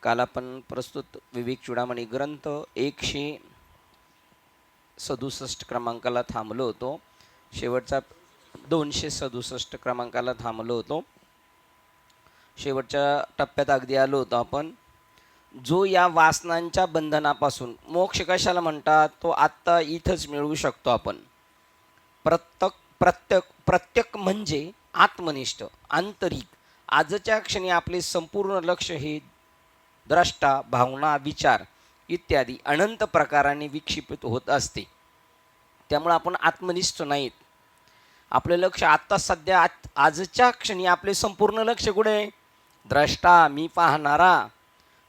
काल आपण प्रस्तुत विवेक चूडामणी ग्रंथ 167 क्रमांकाला थांबलो होतो. शेवटचा 267 क्रमांकाला थांबलो होतो. शेवटच्या टप्प्यात अगदी आलो होतो आपण. जो या वासनांच्या बंधनापासून, मोक्ष कशाला म्हणतात, तो आत्ता इथंच मिळवू शकतो आपण. प्रत्यक म्हणजे आत्मनिष्ठ, आंतरिक. आजच्या क्षणी आपले संपूर्ण लक्ष हे द्रष्टा, भावना, विचार इत्यादी अनंत प्रकारांनी विक्षिप्त होत असते. त्यामुळे आपण आत्मनिष्ठ नाहीत. आपले लक्ष आत्ता सध्या आजच्या क्षणी आपले संपूर्ण लक्ष कुठे? द्रष्टा, मी पाहणारा,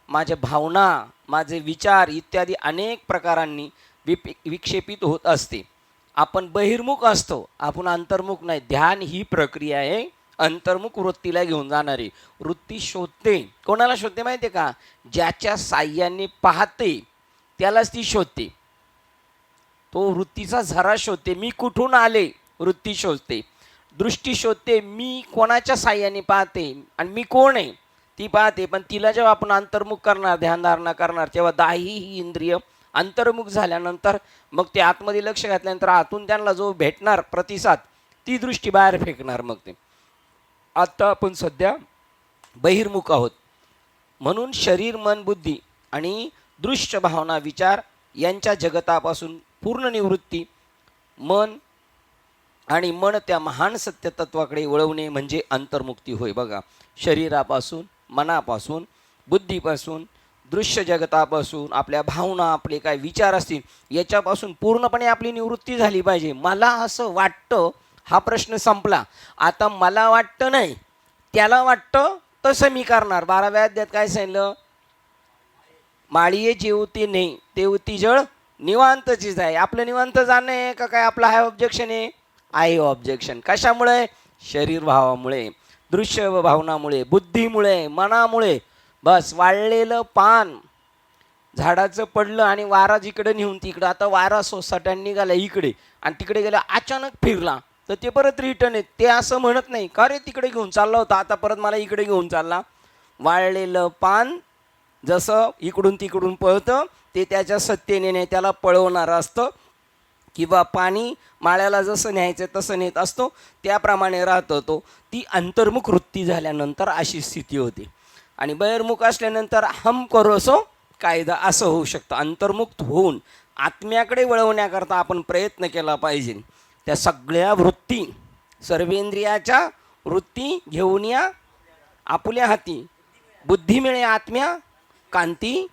माझ्या भावना, माझे विचार इत्यादी अनेक प्रकारांनी विक्षेपित होत असते. आपण बहिर्मुख असतो, आपण अंतर्मुख नाही. ध्यान ही प्रक्रिया आहे अंतर्मुख वृत्तीला घेऊन जाणारी. वृत्ती शोधते. कोणाला शोधते माहिती आहे का? ज्याच्या साह्याने पाहते त्यालाच ती शोधते. तो वृत्तीचा झरा शोधते. मी कुठून आले वृत्ती शोधते. दृष्टी शोधते, मी कोणाच्या साह्याने पाहते आणि मी कोण आहे ती पाहते. पण तिला जेव्हा आपण अंतर्मुख करणार, ध्यानधारणा करणार, तेव्हा दाही ही इंद्रिय अंतर्मुख झाल्यानंतर मग ते आतमध्ये लक्ष घातल्यानंतर आतून त्यांना जो भेटणार प्रतिसाद, ती दृष्टी बाहेर फेकणार. मग ते आता आपण सध्या बहिर्मुख आहोत. म्हणून शरीर, मन, बुद्धी आणि दृश्य, भावना, विचार यांच्या जगतापासून पूर्ण निवृत्ती. मन आणि मन त्या महान सत्यतत्वाकडे वळवणे म्हणजे अंतर्मुक्ती होय. बघा, शरीरापासून, मनापासून, बुद्धीपासून, दृश्य जगतापासून, आपल्या भावना, आपले काय विचार असतील याच्यापासून पूर्णपणे आपली निवृत्ती झाली पाहिजे. मला असं वाटतं हा प्रश्न संपला. आता मला वाटतं नाही, त्याला वाटतं तसं मी करणार. 12व्या अध्यायात काय सांगितलं? माळीये जेवती नाही तेवती जळ निवांतचीच आहे. आपलं निवांत जाणं आहे का काय? आपलं हाय ऑब्जेक्शन आहे ऑब्जेक्शन. कशामुळे? शरीर भावामुळे, दृश्य भावनामुळे, बुद्धीमुळे, मनामुळे. बस, वाळलेलं पान झाडाचं पडलं आणि वारा जिकडे नेऊन तिकडं. आता वारा सोसाट्याने निघाला इकडे आणि तिकडे गेला, अचानक फिरला तर ते परत रिटर्न येत. ते असं म्हणत नाही का रे तिकडे घेऊन चालला होता, आता परत मला इकडे घेऊन चालला. वाळलेलं पान जसं इकडून तिकडून पळतं, ते त्याच्या सत्तेने नाही, त्याला पळवणारं असतं. किंवा पाणी माळ्याला जसं न्यायचं तसं नेत असतो, त्याप्रमाणे राहतो तो. ती अंतर्मुख वृत्ती झाल्यानंतर अशी स्थिती होते. आणि बहिर्मुख असल्यानंतर हम करोसो कायदा असं होऊ शकतं. अंतर्मुक्त होऊन आत्म्याकडे वळवण्याकरता आपण प्रयत्न केला पाहिजे. त्या सगळ्या वृत्ती, सर्वेंद्रियाच्या वृत्ती घेऊन या आपुल्या हाती, बुद्धी मिळे आत्म्या कांती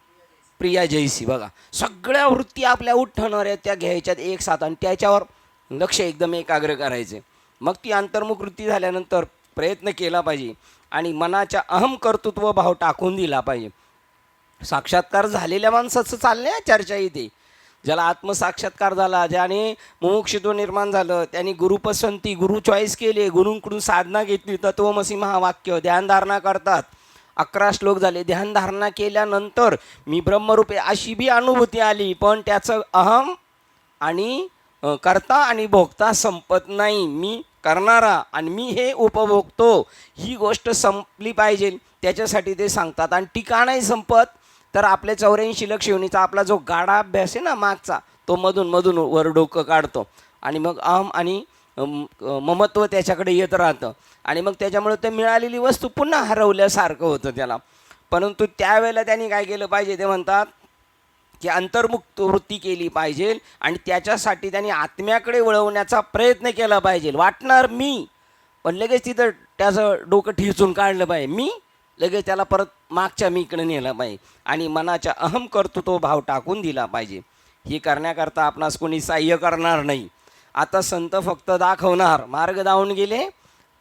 प्रिया जैसी. बघा, सगळ्या वृत्ती आपल्या उठणाऱ्या त्या घ्यायच्यात एक साथ आणि त्याच्यावर लक्ष एकदम एकाग्र करायचे. मग ती अंतर्मुख वृत्ती झाल्यानंतर प्रयत्न केला पाहिजे आणि मनाच्या अहम कर्तृत्व भाव टाकून दिला पाहिजे. साक्षात्कार झालेल्या माणसाचं चाललंय चर्चा इथे. ज्याला आत्मसाक्षात्कार झाला, ज्याने मुमुक्षुत्व निर्माण झालं, त्यांनी गुरुपसंती, गुरु चॉईस केले, गुरूंकडून साधना घेतली, तत्वमसी महावाक्य, ध्यानधारणा करतात. 11 श्लोक झाले. ध्यानधारणा केल्यानंतर मी ब्रह्मरूपे अशी बी अनुभूती आली, पण त्याचं अहम आणि करता आणि भोगता संपत नाही. मी करणारा आणि मी हे उपभोगतो, ही गोष्ट संपली पाहिजे. त्याच्यासाठी ते सांगतात. आणि टीका नाही संपत तर आपल्या 84 लक्ष योनीचा आपला जो गाडा अभ्यास आहे ना मागचा, तो मधून मधून वर डोकं काढतो आणि मग अहम आणि ममत्व त्याच्याकडे येत राहतं. आणि मग त्याच्यामुळे ते मिळालेली वस्तू पुन्हा हरवल्यासारखं होतं त्याला. परंतु त्यावेळेला त्यांनी काय केलं पाहिजे? ते म्हणतात की अंतर्मुक्त वृत्ती केली पाहिजे आणि त्याच्यासाठी त्यांनी आत्म्याकडे वळवण्याचा प्रयत्न केला पाहिजे. वाटणार मी, पण लगेच तिथं त्याचं डोकं ठिचून काढलं पाहिजे. मी लगेच त्याला परत मागच्या मीकडे नेलं पाहिजे आणि मनाच्या अहम कर्तृत्व भाव टाकून दिला पाहिजे. हे करण्याकरता आपणास कोणी सहाय्य करणार नाही. आता संत फक्त दाखवणार. मार्ग दावून गेले,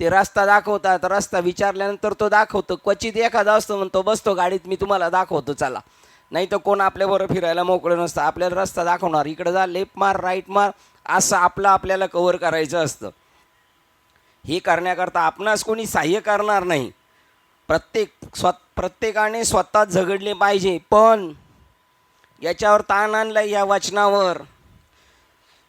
ते रस्ता दाखवतात. रस्ता विचारल्यानंतर तो दाखवतो. क्वचित एखादा असतो म्हणतो, बसतो गाडीत, मी तुम्हाला दाखवतो चला. नाही तर कोण आपल्याबरोबर फिरायला मोकळं नसतं. आपल्याला रस्ता दाखवणार, इकडं जा, लेफ्ट मार, राईट मार, असं आपल्याला कव्हर करायचं असतं. हे करण्याकरता आपणास कोणी सहाय्य करणार नाही. प्रत्येकाने स्वतः झगडले पाहिजे. पण याच्यावर ताण आणला या वचनावर.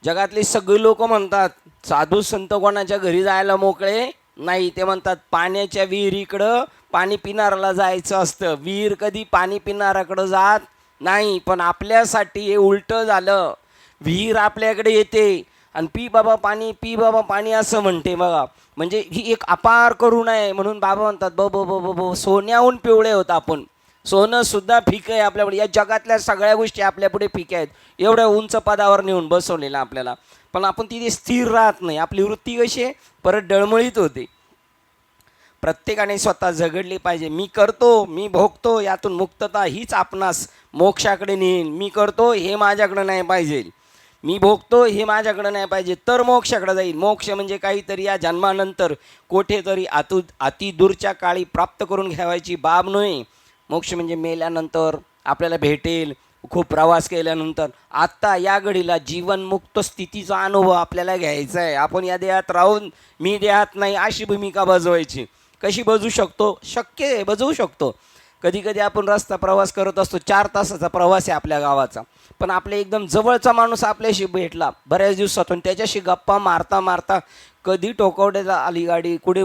जगातले सगळे लोक म्हणतात साधू संत कोणाच्या घरी जायला मोकळे नाही. ते म्हणतात पाण्याच्या विहिरीकडं पाणी पिणाऱ्याला जायचं असतं, विहीर कधी पाणी पिणाऱ्याकडं जात नाही. पण आपल्यासाठी हे उलटं झालं. विहीर आपल्याकडे येते आणि पी बाबा पाणी, पी बाबा पाणी असं म्हणते बघा. म्हणजे ही एक अपार करुणा आहे. म्हणून बाबा म्हणतात ब ब ब ब सोन्याहून पिवळे होतं आपण. सोनं सुद्धा फिकं आहे आपल्यापुढे. या जगातल्या सगळ्या गोष्टी आपल्यापुढे फिक्या आहेत. एवढ्या उंच पदावर नेऊन बसवलेलं आपल्याला, पण आपण तिथे स्थिर राहत नाही. आपली वृत्ती कशी आहे, परत डळमळीत होते. प्रत्येकाने स्वतः झगडले पाहिजे. मी करतो, मी भोगतो, यातून मुक्तता हीच आपणास मोक्षाकडे नेईल. मी करतो हे माझ्याकडं नाही पाहिजे, मी भोगतो हे माझ्याकडं नाही पाहिजे, तर मोक्षाकडे जाईल. मोक्ष म्हणजे काहीतरी या जन्मानंतर कुठेतरी अति दूरच्या काळी प्राप्त करून घ्यावायची बाब नव्हे. मोक्ष म्हणजे मेल्यानंतर आपल्याला भेटेल, खूप प्रवास केल्यानंतर. आत्ता या घडीला जीवनमुक्त स्थितीचा अनुभव आपल्याला घ्यायचा आहे. आपण या देहात राहून मी देहात नाही अशी भूमिका बजवायची. कशी बजवू शकतो? शक्य आहे, बजवू शकतो. कधी कधी आपण रस्ता प्रवास करत असतो, 4 तासाचा प्रवास आहे आपल्या गावाचा, पण आपल्या एकदम जवळचा माणूस आपल्याशी भेटला बऱ्याच दिवसातून, त्याच्याशी गप्पा मारता मारता कधी टोकवड्याला आली गाडी, कुठे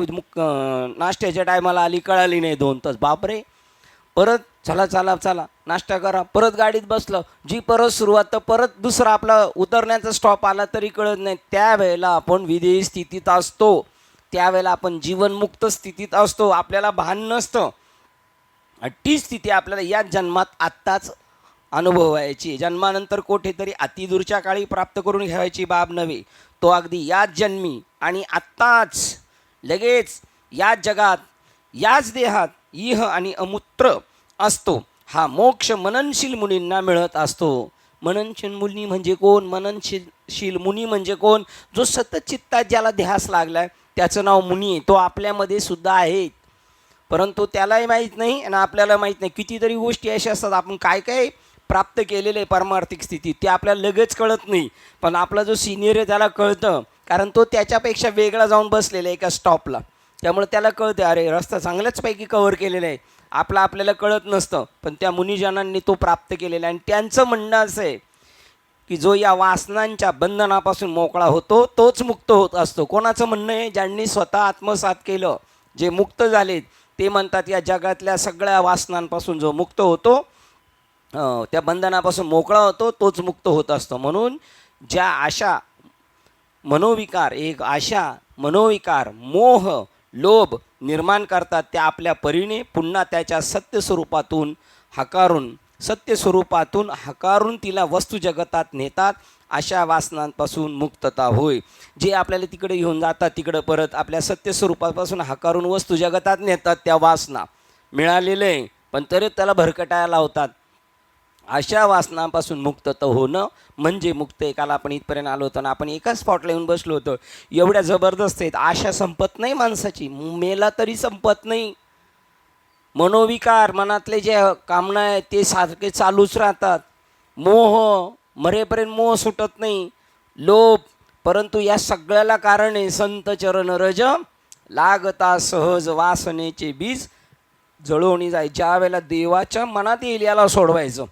नाश्त्याच्या टायमाला आली कळाली नाही. 2 तास, बापरे. परत चला चला चला नाश्ता करा, परत गाडीत बसलं, जी परत सुरुवात, तर परत दुसरा आपला उतरण्याचा स्टॉप आला तरी कळत नाही. त्यावेळेला आपण विदेही स्थितीत असतो, त्यावेळेला आपण जीवनमुक्त स्थितीत असतो, आपल्याला भान नसतं. ती स्थिती आपल्याला याच जन्मात आत्ताच अनुभवायची. जन्मानंतर कुठेतरी अतिदूरच्या काळी प्राप्त करून घ्यायची बाब नव्हे. तो अगदी याच जन्मी आणि आत्ताच लगेच याच जगात याच देहात इह आणि अमूत्र असतो. हा मोक्ष मननशील मुनींना मिळत असतो. मननशील मुनी म्हणजे कोण? मननशील मुनी म्हणजे कोण? जो सतत चित्तात ज्याला ध्यास लागलाय त्याचं नाव मुनी आहे. तो आपल्यामध्ये सुद्धा आहे, परंतु त्यालाही माहीत नाही आणि आपल्याला माहीत नाही. कितीतरी गोष्टी अशा असतात आपण काय काय प्राप्त केलेले आहे पारमार्थिक स्थितीत, ते आपल्याला लगेच कळत नाही. पण आपला जो सिनियर आहे त्याला कळतं, कारण तो त्याच्यापेक्षा वेगळा जाऊन बसलेला आहे एका स्टॉपला. त्यामुळे त्याला कळते, अरे रस्ता चांगल्याचपैकी कव्हर केलेला आहे. आपल्याला कळत नसतं, पण त्या मुनिजनांनी तो प्राप्त केलेला आहे. आणि त्यांचं म्हणणं असं आहे की जो या वासनांच्या बंधनापासून मोकळा होतो तोच मुक्त होत असतो. कोणाचं म्हणणं आहे? ज्यांनी स्वतः आत्मसात केलं, जे मुक्त झालेत, ते म्हणतात या जगातल्या सगळ्या वासनांपासून जो मुक्त होतो, त्या बंधनापासून मोकळा होतो, तोच मुक्त होत असतो. म्हणून ज्या आशा मनोविकार मोह लोभ निर्माण करतात, त्या आपल्या परीने पुन्हा त्याच्या सत्यस्वरूपातून हकारून तिला वस्तू जगतात नेतात. अशा वासनांपासून मुक्तता होय. जे आपल्याला तिकडे घेऊन जातात, तिकडं परत आपल्या सत्यस्वरूपापासून हकारून वस्तू जगतात नेतात, त्या वासना मिळालेलं आहे पण तरी त्याला भरकटायला लावतात. अशा वासनांपासून मुक्तता होणं म्हणजे मुक्त. एकाला आपण इथपर्यंत आलो होतो ना, आपण एकाच स्पॉटला येऊन बसलो होतो. एवढ्या जबरदस्त आहेत. आशा संपत नाही माणसाची, मेला तरी संपत नाही. मनोविकार, मनातले जे कामना आहेत ते सारखे चालूच राहतात. मोह, मरेपर्यंत मोह सुटत नाही. लोभ, परंतु या सगळ्याला कारण आहे संत चरण रज लागता सहज वासनेचे बीज जळवणी जाय. ज्या वेळेला देवाच्या मनात येईल याला सोडवायचं,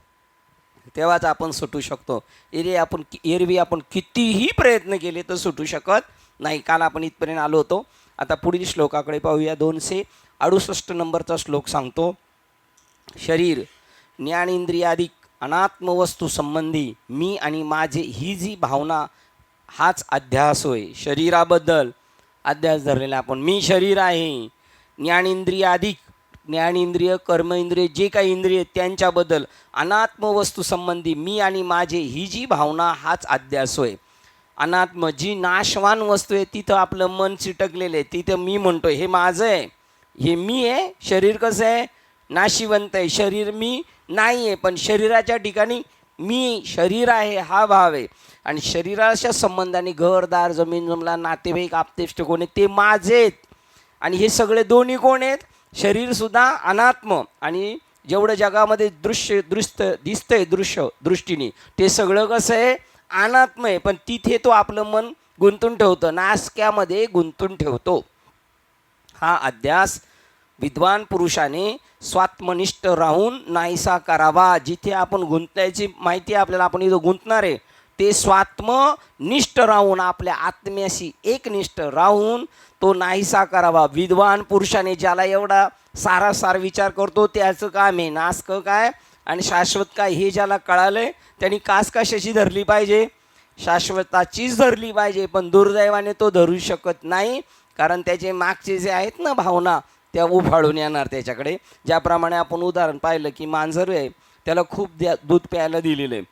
तेव्हाच आपण सुटू शकतो. एरवी आपण कितीही प्रयत्न केले तर सुटू शकत नाही. काल आपण इथपर्यंत आलो होतो. आता पुढील श्लोकाकडे पाहूया. 268 नंबरचा श्लोक सांगतो. शरीर ज्ञानेंद्रियादिक अनात्मवस्तू संबंधी मी आणि माझे ही जी भावना, हाच अध्यास होय. शरीराबद्दल अध्यास धरलेला आपण. मी शरीर आहे. ज्ञानेंद्रिय कर्मेंद्रिय जे काही इंद्रिय त्यांच्याबद्दल अनात्मवस्तू संबंधी मी आणि माझे ही जी भावना, हाच अध्यास होय. अनात्म जी नाशवान वस्तू आहे तिथं आपलं मन चिटकलेलं आहे. तिथं मी म्हणतोय हे माझं आहे, हे मी आहे. शरीर कसं आहे? नाशिवंत आहे. शरीर मी नाही आहे, पण शरीराच्या ठिकाणी मी शरीर आहे हा भाव आहे. आणि शरीराच्या संबंधाने घरदार जमीन जमला नातेवाईक आप्तेष्ट कोण आहेत ते माझेत. आणि हे सगळे दोन्ही कोण आहेत? शरीरसुद्धा अनात्म आणि जेवढं जगामध्ये दिसतंय दृष्टीने ते सगळं कसं आहे? अनात्म आहे. पण तिथे तो आपलं मन गुंतून ठेवतं, नासक्यामध्ये गुंतून ठेवतो. हा अध्यास विद्वान पुरुषाने स्वात्मनिष्ठ राहून नाहीसा करावा. जिथे आपण गुंतायची माहिती आपल्याला, आपण इथं गुंतणार आहे, ते स्वात्मनिष्ठ राहून आपल्या आत्म्याशी एकनिष्ठ राहून तो नाहीसा करावा. विद्वान पुरुषाने, ज्याला एवढा सारासार विचार करतो, त्याचं काम आहे नासकं काय आणि शाश्वत काय हे ज्याला कळालंय त्यांनी कास कशाची धरली पाहिजे, शाश्वताचीच धरली पाहिजे. पण दुर्दैवाने तो धरू शकत नाही, कारण त्याचे मागचे जे आहेत ना भावना त्या उफाळून येणार त्याच्याकडे. ज्याप्रमाणे आपण उदाहरण पाहिलं की मांजर आहे, त्याला खूप दूध प्यायला दिलेलं आहे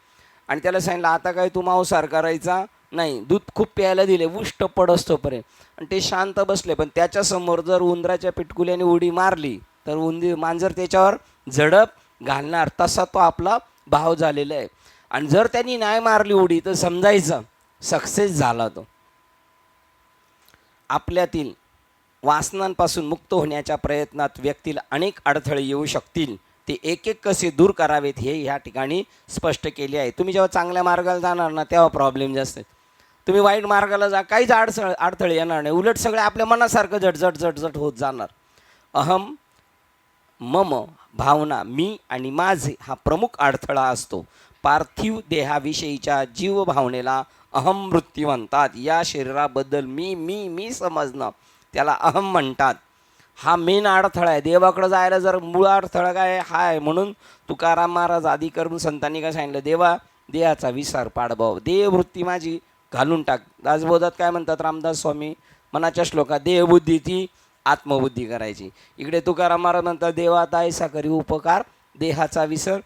आणि त्याला सांगितलं आता काय तू मांसाहार करायचा नाही, दूध खूप प्यायला दिले उष्ट पडस्तोपर्यंत आणि ते शांत बसले. पण त्याच्यासमोर जर उंदराच्या पिटकुल्याने उडी मारली तर मांजर त्याच्यावर झडप घालणार. तसा तो आपला भाव झालेला आहे. आणि जर त्यांनी नाही मारली उडी तर समजायचं सक्सेस झाला तो. आपल्यातील वासनांपासून मुक्त होण्याच्या प्रयत्नात व्यक्तीला अनेक अडथळे येऊ शकतील. ते एक एक कसे दूर करावेत हे ह्या ठिकाणी स्पष्ट केले आहे. तुम्ही जेव्हा चांगल्या मार्गाला जाणार ना तेव्हा प्रॉब्लेम जास्त आहे. तुम्ही वाईट मार्गाला जा काहीच अडथळे येणार नाही, उलट सगळे आपल्या मनासारखं झटझट झटझट होत जाणार. अहम मम भावना मी आणि माझे हा प्रमुख अडथळा असतो. पार्थिव देहाविषयीच्या जीव भावनेला अहम वृत्ती म्हणतात. या शरीराबद्दल मी मी मी समजणं त्याला अहम म्हणतात. हा मेन अडथळा आहे. देवाकडं जायला जर मूळ अडथळा काय हाय, म्हणून तुकाराम महाराज आदी करून संतांनी काय सांगितलं, देवा देहाचा विसर पाड भाऊ, देहवृत्ती माझी घालून टाक. दासबोधात काय म्हणतात रामदास स्वामी मनाच्या श्लोकात, देहबुद्धी ती आत्मबुद्धी करायची. इकडे तुकाराम महाराज म्हणतात देवा तायसा करी उपकार, देहाचा विसर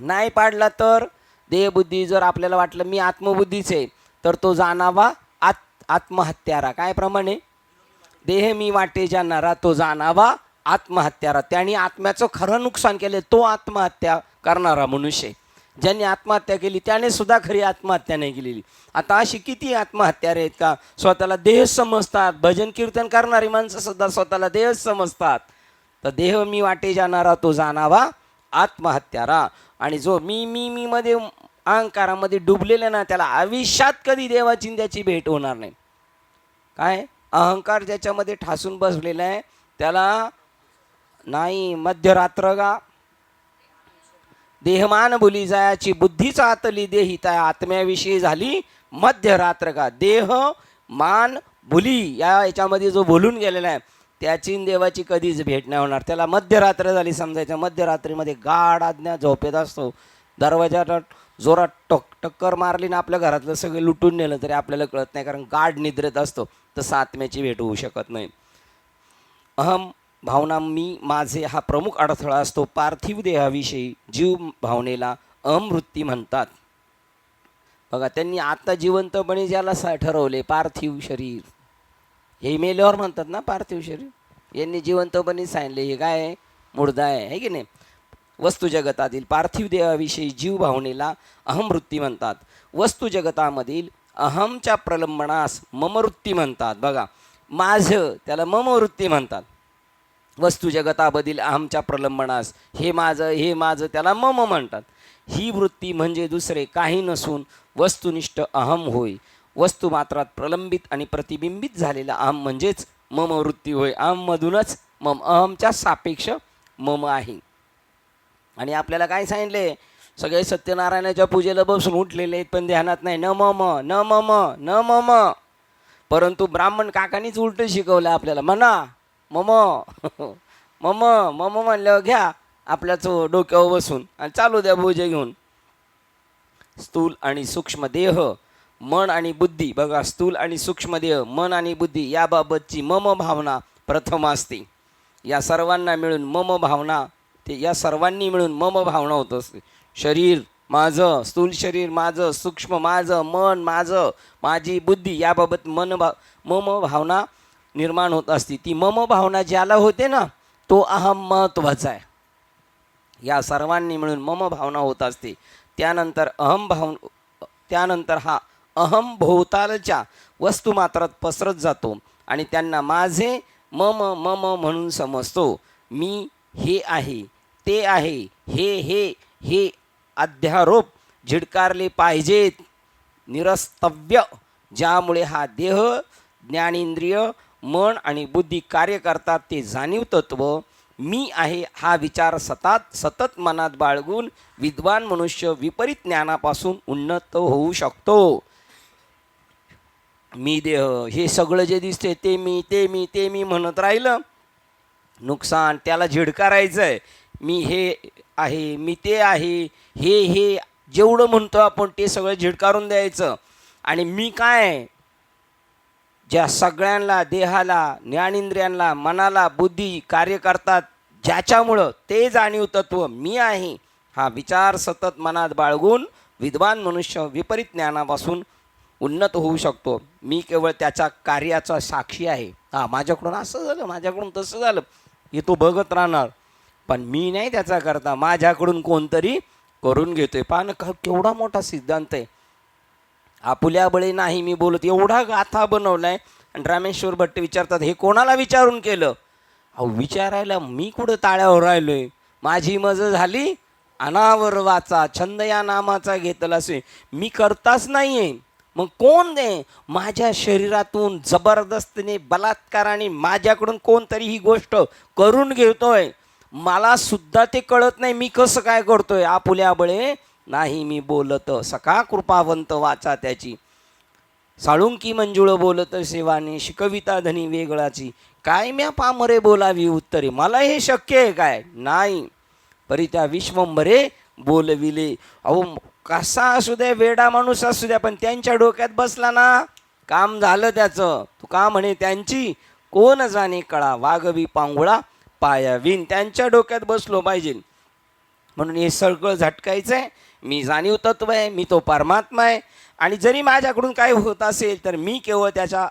नाही पाडला तर देहबुद्धी जर आपल्याला वाटलं मी आत्मबुद्धीच आहे तर तो जाणावा आत्महत्यारा. काय प्रमाणे देह मी वाटे जाणारा तो जाणावा आत्महत्यारा. त्याने आत्म्याचं खरं नुकसान केले तो आत्महत्या करणारा मनुष्य. ज्यांनी आत्महत्या केली त्याने सुद्धा खरी आत्महत्या नाही केलेली. आता अशी किती आत्महत्या आहेत का स्वतःला देह समजतात. भजन कीर्तन करणारी माणसं सुद्धा स्वतःला देह समजतात. तर देह मी वाटे जाणारा तो जाणावा आत्महत्यारा. आणि जो मी मी मी मध्ये अहंकारामध्ये डुबलेला ना त्याला आयुष्यात कधी देवाची त्याची भेट होणार नाही. काय अहंकार ज्याच्यामध्ये ठासून बसलेला आहे त्याला नाही मध्यरात्र गा देहमान भुली जायाची बुद्धीच आतली देही त्या आत्म्याविषयी झाली मध्यरात्र का. देह मान भुली याच्यामध्ये जो भुलून गेलेला आहे त्याची देवाची कधीच भेट नाही होणार. त्याला मध्यरात्र झाली समजायचं. मध्यरात्रीमध्ये गाढ आज्ञा झोपेत असतो. दरवाजा जोरात टक्कर मारली ना आपल्या घरातलं सगळं लुटून नेलं तरी आपल्याला कळत नाही, कारण गाढ निद्रेत असतो. तसं आत्म्याची भेट होऊ शकत नाही. अहम भावना मी माझे हा प्रमुख अडथळा असतो. पार्थिव देहाविषयी जीव भावनेला अहम वृत्ती म्हणतात. बघा त्यांनी आता जिवंतपणे ज्याला ठरवले पार्थिव शरीर, हे मेल्यावर म्हणतात ना पार्थिव शरीर, यांनी जिवंतपणे सांगितले हे काय मुर्दा आहे की नाही. वस्तुजगतातील पार्थिव देहाविषयी जीव भावनेला अहम वृत्ती म्हणतात. वस्तुजगतामधील अहमच्या प्रलंबनास ममवृत्ती म्हणतात. बघा माझं त्याला ममवृत्ती म्हणतात. वस्तुजगतामधील अहमच्या प्रलंबनास हे माझं त्याला मम म्हणतात. ही वृत्ती म्हणजे दुसरे काही नसून वस्तुनिष्ठ अहम होय. वस्तुमात्रात प्रलंबित आणि प्रतिबिंबित झालेला अहम म्हणजेच मम वृत्ती होय. अहममधूनच मम, अहमच्या सापेक्ष मम आहे. आणि आपल्याला काय सांगितले, सगळे सत्यनारायणाच्या पूजेला बसून उठलेले आहेत पण ध्यानात नाही. न मम न मम न मम. परंतु ब्राह्मण काकांनीच उलट शिकवलं आपल्याला, म्हणा मम मम मम म्हणल्यावर घ्या आपल्याच डोक्यावर बसून आणि चालू द्या पूजे घेऊन. स्थूल आणि सूक्ष्म देह मन आणि बुद्धी. बघा स्थूल आणि सूक्ष्म देह मन आणि बुद्धी याबाबतची मम भावना प्रथम असते. या सर्वांना मिळून मम भावना या सर्वांनी मिळून मम भावना होत असते. शरीर माझं, स्थूल शरीर माझं, सूक्ष्म माझं, मन माझं, माझी बुद्धी याबाबत मम भावना निर्माण होत असते. ती मम भावना ज्याला होते ना तो अहम महत्त्वाचा आहे. या सर्वांनी मिळून मम भावना होत असते. त्यानंतर हा अहम भोवतालच्या वस्तुमात्रात पसरत जातो आणि त्यांना माझे मम मम म्हणून समजतो. मी हे आहे ते आहे हे अध्यारोप झिडकारले पाहिजेत. निरस्तव्य ज्यामुळे हा देह ज्ञानेंद्रिय मन आणि बुद्धी कार्य करतात ते जाणीव तत्व मी आहे हा विचार सतत मनात बाळगून विद्वान मनुष्य विपरीत ज्ञानापासून उन्नत होऊ शकतो. मी देह हे सगळं जे दिसते ते मी म्हणत राहिलं नुकसान त्याला झिडकारायचं आहे. मी हे आहे, मी ते आहे, हे जेवढं म्हणतो आपण ते सगळं झिडकारून द्यायचं. आणि मी काय, ज्या सगळ्यांना, देहाला, ज्ञानेंद्रियांना, मनाला, बुद्धी कार्य करतात, ज्याच्यामुळं ते जाणीव तत्व मी आहे, हा विचार सतत मनात बाळगून विद्वान मनुष्य विपरीत ज्ञानापासून उन्नत होऊ शकतो. मी केवळ त्याच्या कार्याचा साक्षी आहे. माझ्याकडून असं झालं, माझ्याकडून तसं झालं, हे तो बघत राहणार, पण मी नाही त्याचा करता, माझ्याकडून कोणतरी करून घेतोय. पान केवढा मोठा सिद्धांत आहे. आपुल्या बळे नाही मी बोलत, एवढा गाथा बनवलाय. आणि रामेश्वर भट्ट विचारतात, हे कोणाला विचारून केलं? अहो विचारायला मी कुठं ताळ्यावर राहिलोय, माझी मज झाली अनावर वाचा, छंद या नामाचा घेतला असे, मी करताच नाहीये. मग कोण दे, माझ्या शरीरातून जबरदस्तीने बलात्काराने माझ्याकडून कोणतरी ही गोष्ट करून घेतोय, मला सुद्धा ते कळत नाही मी कसं काय करतोय. आपुल्या बळे नाही मी बोलत, सखा कृपावंत वाचा त्याची, साळुंकी मंजुळ बोलत सेवाने, शिकविता धनी वेगळाची, काय म्या पामरे बोलावी उत्तरे, मला हे शक्य आहे काय? नाही, परी त्या विश्वंभरे बोलविले. अहो कसा असू द्या, वेडा माणूस असू द्या, पण त्यांच्या डोक्यात बसला ना, काम झालं त्याचं. तू का म्हणे त्यांची कोण जाणे कळा, वागवी पांगुळा पायावीन, त्यांच्या डोक्यात बसलो पाहिजे. म्हणून हे सगळं झटकायचं आहे. मी जाणीव तत्व आहे, मी तो परमात्मा आहे. आणि जरी माझ्याकडून काय होत असेल तर मी केवळ त्याच्या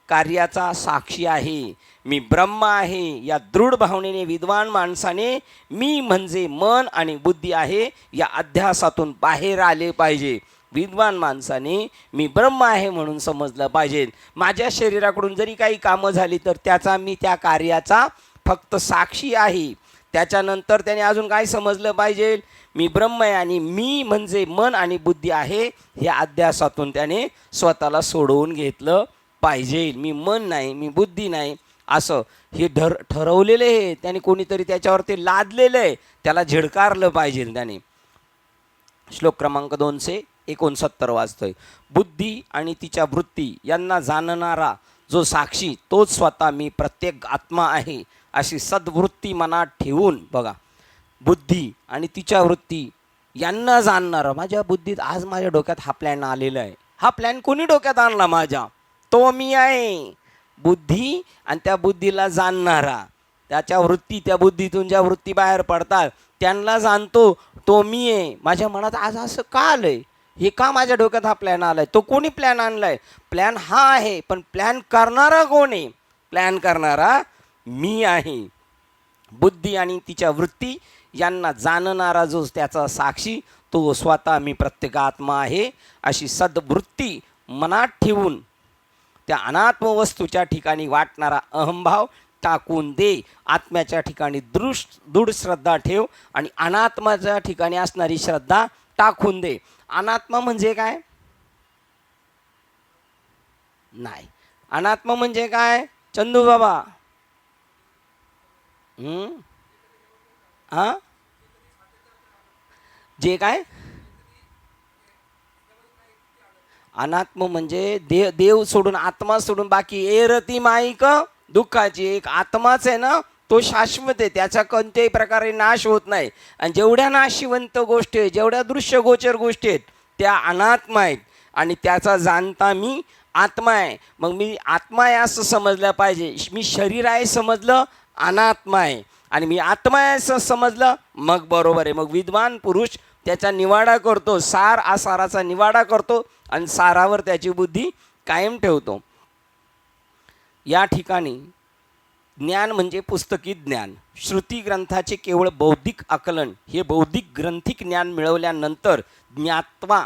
कार्याचा साक्षी आहे. मी ब्रह्म आहे या दृढ भावनेने विद्वान माणसाने मी म्हणजे मन आणि बुद्धी आहे या अध्यासातून बाहेर आले पाहिजे. विद्वान माणसाने मी ब्रह्म आहे म्हणून समजलं पाहिजे. माझ्या शरीराकडून जरी काही कामं झाली तर त्याचा मी त्या कार्याचा फक्त साक्षी आहे. त्याच्यानंतर त्याने अजून काय समजलं पाहिजे, मी ब्रह्म आहे आणि मी म्हणजे मन आणि बुद्धी आहे या अध्यासातून त्याने स्वतःला सोडवून घेतलं पाहिजे. मी मन नाही, मी बुद्धी नाही असं हे ठरवलेलं आहे त्याने. कोणीतरी त्याच्यावर ते लादलेलं आहे, त्याला झिडकारलं पाहिजे त्याने. श्लोक क्रमांक 269 वाचतोय. बुद्धी आणि तिच्या वृत्ती यांना जाणणारा जो साक्षी तोच स्वतः मी प्रत्येक आत्मा आहे अशी सद्वृत्ती मनात ठेवून, बघा, बुद्धी आणि तिच्या वृत्ती यांना जाणणारा. माझ्या बुद्धीत आज माझ्या डोक्यात हा प्लॅन आलेला आहे. हा प्लॅन कोणी डोक्यात आणला माझ्या? तो मी आहे. बुद्धी आणि त्या बुद्धीला जाणणारा, त्याच्या वृत्ती, त्या बुद्धीतून ज्या वृत्ती बाहेर पडतात त्यांना जाणतो तो मी आहे. माझ्या मनात आज असं का आलंय, हे का माझ्या डोक्यात हा प्लॅन आलाय? तो कोणी प्लॅन आणलाय? प्लॅन हा आहे, पण प्लॅन करणारा कोण आहे? प्लॅन करणारा मी आहे. बुद्धी आणि तिच्या वृत्ती यांना जाणणारा जो त्याचा साक्षी तो स्वतः मी प्रत्येक आत्मा आहे अशी सद्वृत्ती मनात ठेवून त्या अनात्म वस्तूच्या ठिकाणी वाटणारा अहंभाव टाकून दे. आत्म्याच्या ठिकाणी दृढ श्रद्धा ठेव आणि अनात्माच्या ठिकाणी असणारी श्रद्धा टाकून दे. अनात्मा म्हणजे काय? नाही. अनात्मा म्हणजे काय चंदू बाबा? हा, जे काय अनात्म म्हणजे देव सोडून, आत्मा सोडून बाकी एरती माईक दुःखाची. एक आत्माच आहे ना, तो शाश्वत आहे, त्याचा कोणत्याही प्रकारे नाश होत नाही. आणि जेवढ्या नाशिवंत गोष्टी आहेत, जेवढ्या दृश्यगोचर गोष्टी आहेत त्या अनात्मा आहेत आणि त्याचा जाणता मी आत्मा आहे. मग मी आत्मा आहे असं समजलं पाहिजे. मी शरीर आहे समजलं, अनात्मा आहे. आणि मी आत्मा आहे असं समजलं, मग बरोबर आहे. मग विद्वान पुरुष त्याचा निवाडा करतो, सार आसाराचा निवाडा करतो आणि सारावर त्याची बुद्धी कायम ठेवतो. या ठिकाणी ज्ञान म्हणजे पुस्तकी ज्ञान, श्रुती ग्रंथाचे केवळ बौद्धिक आकलन. हे बौद्धिक ग्रंथिक ज्ञान मिळवल्यानंतर ज्ञात्वा,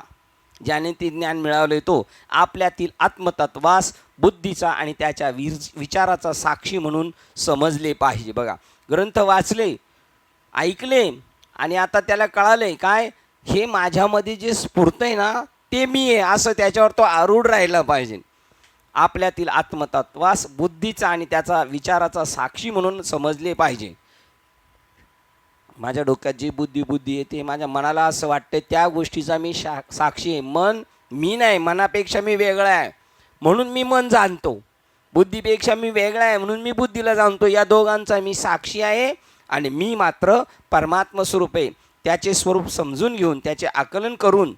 ज्याने ते ज्ञान मिळवले तो आपल्यातील आत्मतत्वास बुद्धीचा आणि त्याच्या विचाराचा साक्षी म्हणून समजले पाहिजे. बघा, ग्रंथ वाचले, ऐकले आणि आता त्याला कळालंय काय, हे माझ्यामध्ये जे स्फूर्त आहे ना ते मी आहे असं त्याच्यावर तो आरूढ राहिला पाहिजे. आपल्यातील आत्मतत्वास बुद्धीचा आणि त्याचा विचाराचा साक्षी म्हणून समजले पाहिजे. माझ्या डोक्यात जी बुद्धी येते, माझ्या मनाला असं वाटतं त्या गोष्टीचा मी साक्षी आहे. मन मी नाही, मनापेक्षा मी वेगळा आहे म्हणून मी मन जाणतो. बुद्धीपेक्षा मी वेगळा आहे म्हणून मी बुद्धीला जाणतो. या दोघांचा मी साक्षी आहे आणि मी मात्र परमात्म स्वरूप आहे. त्याचे स्वरूप समजून घेऊन त्याचे आकलन करून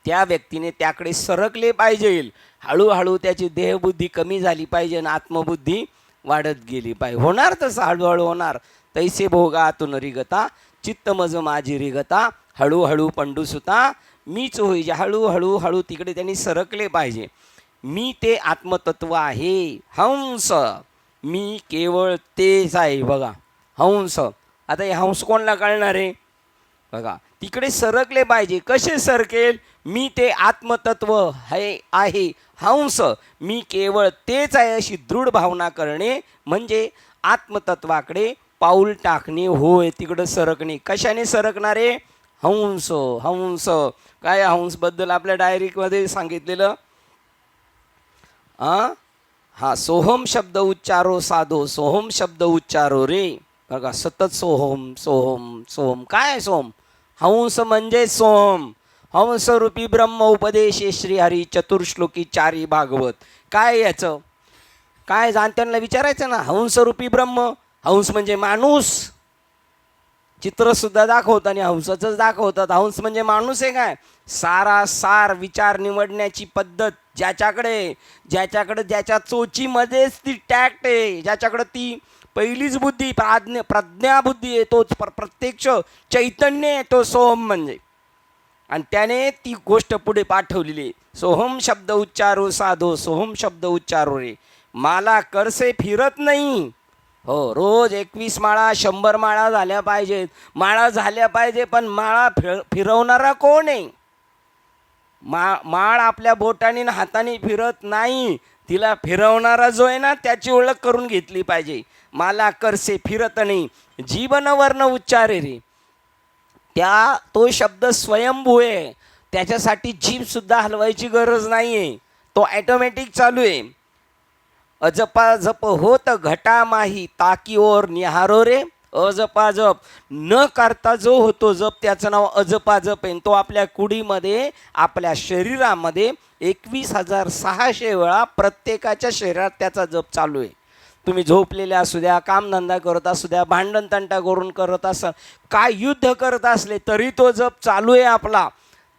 त्या व्यक्तीने त्याकडे सरकले पाहिजे. हळूहळू त्याची देहबुद्धी कमी झाली पाहिजे आणि आत्मबुद्धी वाढत गेली पाहिजे. होणार तसं हळूहळू होणार. तैसे भोगातून रिगता चित्त मज माझी रिगता हळूहळू पंडूसुता मीच होईजे. हळूहळू हळू तिकडे त्यांनी सरकले पाहिजे. मी ते आत्मतत्व आहे. हंस मी केवळ तेच आहे. बघा हंस. आता हे हंस कोणाला कळणार आहे? बघा तिकडे सरकले पाहिजे. कसे सरकेल? मी ते आत्मतत्व आहे हंस मी केवळ तेच आहे अशी दृढ भावना करणे म्हणजे आत्मतत्वाकडे पाऊल टाकणे होय. तिकडं सरकणे. कशाने सरकणारे? हंस. हंस काय? हंसबद्दल आपल्या डायरीमध्ये सांगितलेलं हा सोहम शब्द उच्चारो साधो. सोहम शब्द उच्चारो रे. बघा सतत सोहम सोहम सोहम. काय सोहम? हंस म्हणजे सोहम. हंसरूपी ब्रह्म उपदेशे श्रीहरी चतुर्श्लोकी चारी भागवत. काय याचं काय जाणत्यांना विचारायचं ना. हंसरूपी ब्रह्म. हंस म्हणजे माणूस. चित्रसुद्धा दाखवतात आणि हंसाचंच दाखवतात. हंस म्हणजे माणूस आहे काय? सारासार विचार निवडण्याची पद्धत ज्याच्याकडे ज्याच्या चोचीमध्येच ती टॅक्ट आहे, ज्याच्याकडे ती पहिलीच बुद्धी प्रज्ञाबुद्धी आहे, तोच प्रत्यक्ष चैतन्य आहे, तो सोहम म्हणजे. आणि त्याने ती गोष्ट पुढे पाठवलेली आहे. सोहम शब्द उच्चारो साधो. सोहम शब्द उच्चारो रे. माला करसे फिरत नाही. हो रोज 21 माळा 100 माळा झाल्या पाहिजेत. माळा झाल्या पाहिजे पण माळा फिरवणारा कोण आहे? माळ आपल्या बोटाने हाताने फिरत नाही. तिला फिरवणारा जो आहे ना त्याची ओळख करून घेतली पाहिजे. माला करसे फिरत नाही. जीवनवर्ण उच्चारे रे. तो शब्द स्वयंभू आहे. त्याच्यासाठी जीभसुद्धा हलवायची गरज नाही आहे. तो ॲटोमॅटिक चालू आहे. अजपा जप होत घटामाही ताकी ओर निहारो रे. अजपा जप न करता जो होतो जप त्याचं नाव अजपा जप आहे. तो आपल्या कुडीमध्ये आपल्या शरीरामध्ये 21,600 वेळा प्रत्येकाच्या शरीरात त्याचा जप चालू आहे. तुम्ही झोपलेले असू द्या, कामधंदा करत असू द्या, भांडण तंटा करून करत असाल, काय युद्ध करत असले तरी तो जप चालू आहे आपला.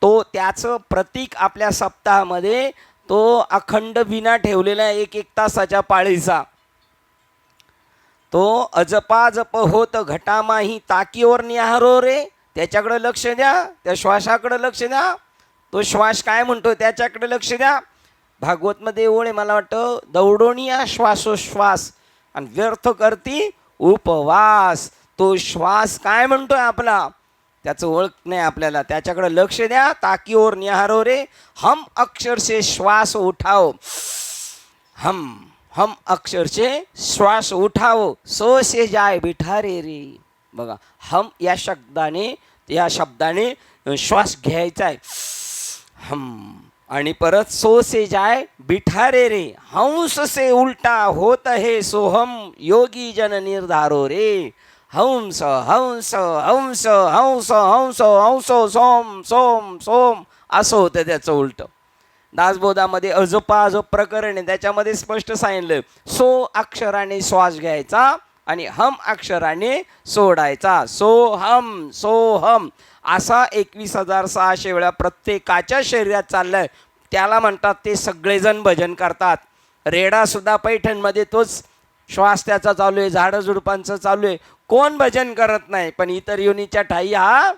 तो त्याचं प्रतीक आपल्या सप्ताहामध्ये तो अखंड विना ठेवलेला 1-1 तासाच्या पाळीचा. तो अजपा जप होत घटामाही ताकीवर निहारो रे. त्याच्याकडे लक्ष द्या. त्या श्वासाकडे लक्ष द्या. तो श्वास काय म्हणतो त्याच्याकडे लक्ष द्या. भागवतमध्ये ओळ आहे मला वाटतं, दौडोनिया श्वासोश्वास आणि व्यर्थ करती उपवास. तो श्वास काय म्हणतोय आपला त्याचं ओळख नाही आपल्याला. त्याच्याकडे लक्ष द्या. ताकीवर निहारो रे. हम अक्षर से श्वास उठाओ. हम अक्षर से श्वास उठाओ. सो से जाय बिठारे रे. बघा हम या शब्दाने श्वास घ्यायचा आहे. हम आणि परत सो से जाय बिठारे रे. हंस से उल्टा होत है सोहम योगी जन निर्धारो रे. हंस हंस हंस हंस हंस हंस सोम सोम सोम असं होतं त्याचं उलटं. दासबोधामध्ये अजपा अजप प्रकरण आहे, त्याच्यामध्ये स्पष्ट सांगितलं सो अक्षराने श्वास घ्यायचा आणि हम अक्षराने सोडायचा. सोहम सोहम असा 21,600 वेळा प्रत्येकाच्या शरीरात चाललंय. त्याला म्हणतात ते सगळेजण भजन करतात. रेडासुद्धा पैठणमध्ये तोच श्वास त्याचा चालू आहे. झाडं झुडपांचं चालू आहे. कोण भजन करत नाही? पण इतर योनीच्या ठाई हा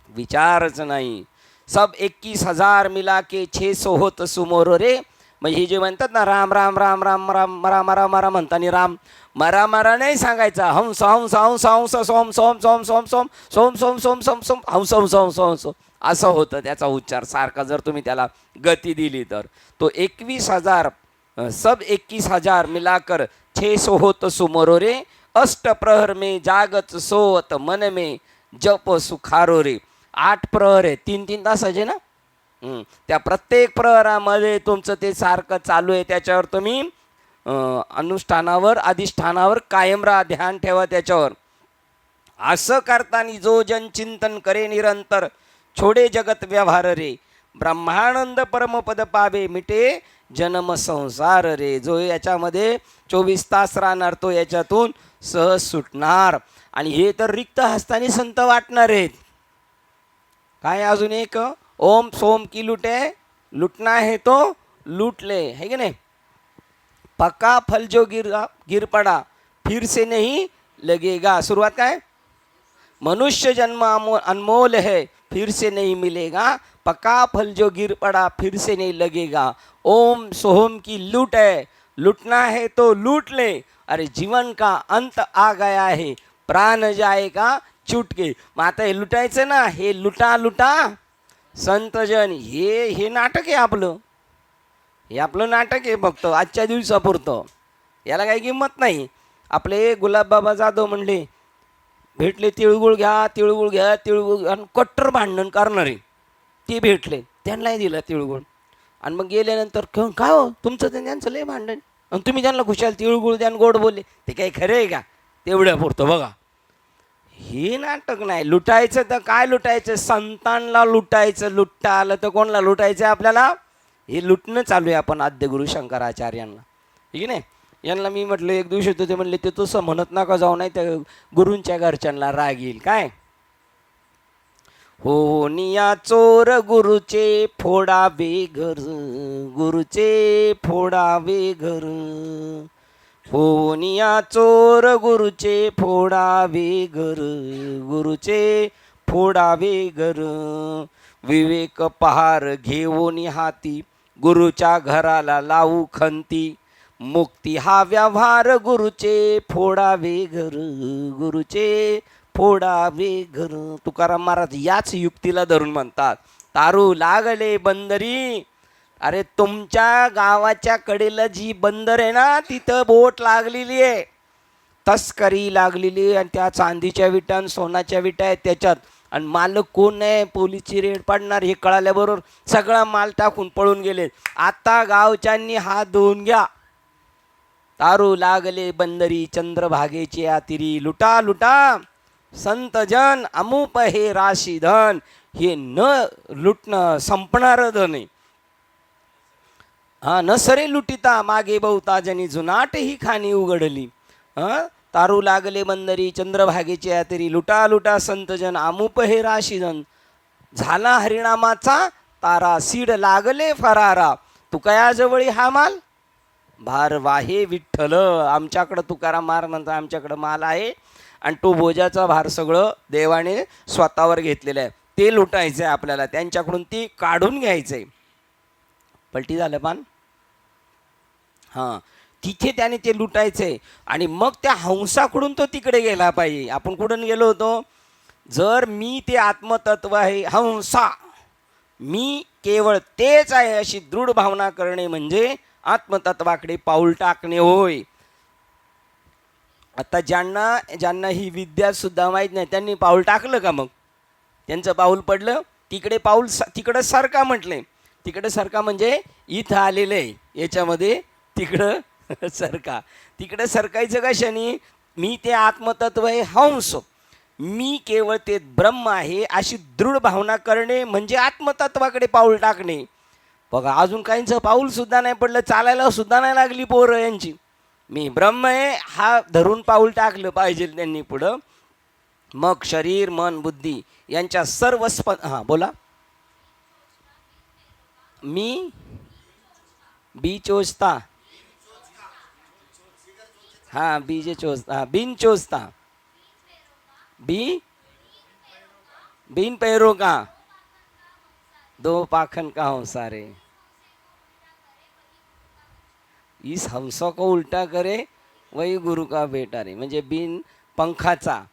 विचारच नाही. सब 21,000 मिला के 600 होत सुमोरो रे. म्हणजे हे जे म्हणतात ना राम राम राम राम राम मरा मरा मरा म्हणताना राम मरा मरा नाही सांगायचा. हंस हंस हंस हंस सोम सोम सोम सोम सोम सोम सोम सोम सोम सोम हंस हंस हंस हंस असं होतं त्याचा उच्चार सारखा. जर तुम्ही त्याला गती दिली तर तो 21,000 सब 21,000 मिलाकर 600 होत सुमोरो रे. अष्ट प्रहर में जागत सोत मन में जप सुखारो रे. 8 प्रहर आहे, 3-3 तासाचे ना. त्या प्रत्येक प्रहरामध्ये तुमचं ते सारखं चालू आहे. त्याच्यावर तुम्ही अनुष्ठानावर अधिष्ठानावर कायम राहा. ध्यान ठेवा त्याच्यावर. असं करताना जो जन चिंतन करे निरंतर छोडे जगत व्यवहार रे. ब्रह्मानंद परमपद पावे मिटे जन्म संसार रे. जो याच्यामध्ये 24 तास राहणार तो याच्यातून सहज सुटणार. आणि हे तर रिक्त हस्ताने संत वाटणार आहेत. काय अजून एक, ओम सोम की लुटे, लुटना है तो लूट ले, है की नाही. पक्का फल जो गिर पड़ा फिर से नहीं लगेगा. सुरुवात काय, मनुष्य जन्म अनमोल है फिर से नहीं मिलेगा. पक्का फल जो गिर पड़ा फिर से नहीं लगेगा. ओम सोहम की लूट है, लूटना है तो लूट ले. अरे जीवन का अंत आ गया है, प्राण जाएगा चुटके. मग आता हे लुटायचं ना, हे लुटा लुटा संतजन. हे नाटक आहे आपलं, हे आपलं नाटक आहे फक्त आजच्या दिवसापुरतं. याला काही किंमत नाही. आपले गुलाबबाबा जाधव म्हणले, भेटले तिळगुळ घ्या तिळगुळ घ्या तिळगुळ घ्या, आणि कट्टर भांडण करणारे ते भेटले, त्यांनाही दिलं तिळगुळ. आणि मग गेल्यानंतर काय हो तुमचं त्यांचं लय भांडण, आणि तुम्ही त्यांना खुशाल तिळगुळ द्या गोड बोलले. ते काही खरं आहे का? तेवढ्या पुरतं बघा. हे नाटक नाही. लुटायचं तर काय लुटायचं, संतांना लुटायचं. लुटता आलं तर कोणाला लुटायचं आपल्याला? हे लुटणं चालू आहे आपण आद्यगुरु शंकराचार्यांना, ठीक नाही. यांना मी म्हटलं एक दिवशी होतं, ते म्हणले ते तसं म्हणत नका जाऊ, नाही त्या गुरूंच्या घरच्यांना राग येईल. काय हो निया चोर गुरुचे फोडावे घर, गुरुचे फोडावे घर. हो निया चोर गुरुचे फोडावे घर, गुरुचे फोडावे घर. विवेक पहार घेऊन हाती गुरुच्या घराला लावू खंती. मुक्ती हा व्यवहार गुरुचे फोडावे घर, गुरुचे फोडावे घर. तुकाराम महाराज याच युक्तीला धरून म्हणतात, तारू लागले बंदरी. अरे तुमच्या गावाच्या कडेला जी बंदर आहे ना, तिथं बोट लागलेली आहे, तस्करी लागलेली. आणि त्या चांदीच्या विटा सोनाच्या विटा आहेत त्याच्यात. आणि मालक कोण आहे, पोलीसची रेड पाडणार हे कळाल्याबरोबर सगळा माल टाकून पळून गेले. आता गावच्यांनी हात धुवून घ्या. तारू लागले बंदरी चंद्रभागेची आतिरी. लुटा लुटा संतजन अमुप हे राशी धन. हे न लुटणं संपणार धन आहे. हा न सरे लुटिता मागे बहुता जनी जुनाट ही खाणी उघडली. तारू लागले बंदरी चंद्रभागेची आतिरी. लुटा लुटा संतजन अमुप हे राशी धन. झाला हरिणामाचा तारा सीड लागले फरारा. तुकयाजवळी हा माल भार वाहे विठ्ठल. आमच्याकडं तुकाराम महाराज म्हणतात आमच्याकडं माल आहे, आणि तो बोजाचा भार सगळं देवाने स्वतःवर घेतलेलं आहे. ते लुटायचं आहे आपल्याला, त्यांच्याकडून ती काढून घ्यायचं आहे. पलटी झालं पान. हां तिथे त्याने ते लुटायचं आहे. आणि मग त्या हंसाकडून तो तिकडे गेला पाहिजे. आपण कुठून गेलो होतो? जर मी ते आत्मतत्व आहे हंसा, मी केवळ तेच आहे अशी दृढ भावना करणे म्हणजे आत्मतत्वाकडे पाऊल टाकणे होय. आता ज्यांना ही विद्या सुद्धा माहीत नाही त्यांनी पाऊल टाकलं का? मग त्यांचं पाऊल पडलं. तिकडे पाऊल तिकडं सरका म्हटले. तिकडं सरका म्हणजे इथं आलेलं आहे, याच्यामध्ये तिकडं सरका. तिकडं सरकायचं कशाने? मी ते आत्मतत्व आहे हंस, मी केवळ ते ब्रह्म आहे अशी दृढ भावना करणे म्हणजे आत्मतत्वाकडे पाऊल टाकणे. बघा अजून काहींचं पाऊल सुद्धा नाही पडलं, चालायला सुद्धा नाही लागली पोरं यांची. मी ब्रह्म आहे हा धरून पाऊल टाकलं पाहिजे त्यांनी पुढं. मग शरीर मन बुद्धी यांच्या सर्व हां बोला. मी बी चोचता, हाँ बीजे चोचता, हाँ बिन चोचता, बिन पैरों का दो पाखन का हंसा रे. इस हंसा को उल्टा करे वही गुरु का बेटा रे. म्हणजे बिन पंखाचा,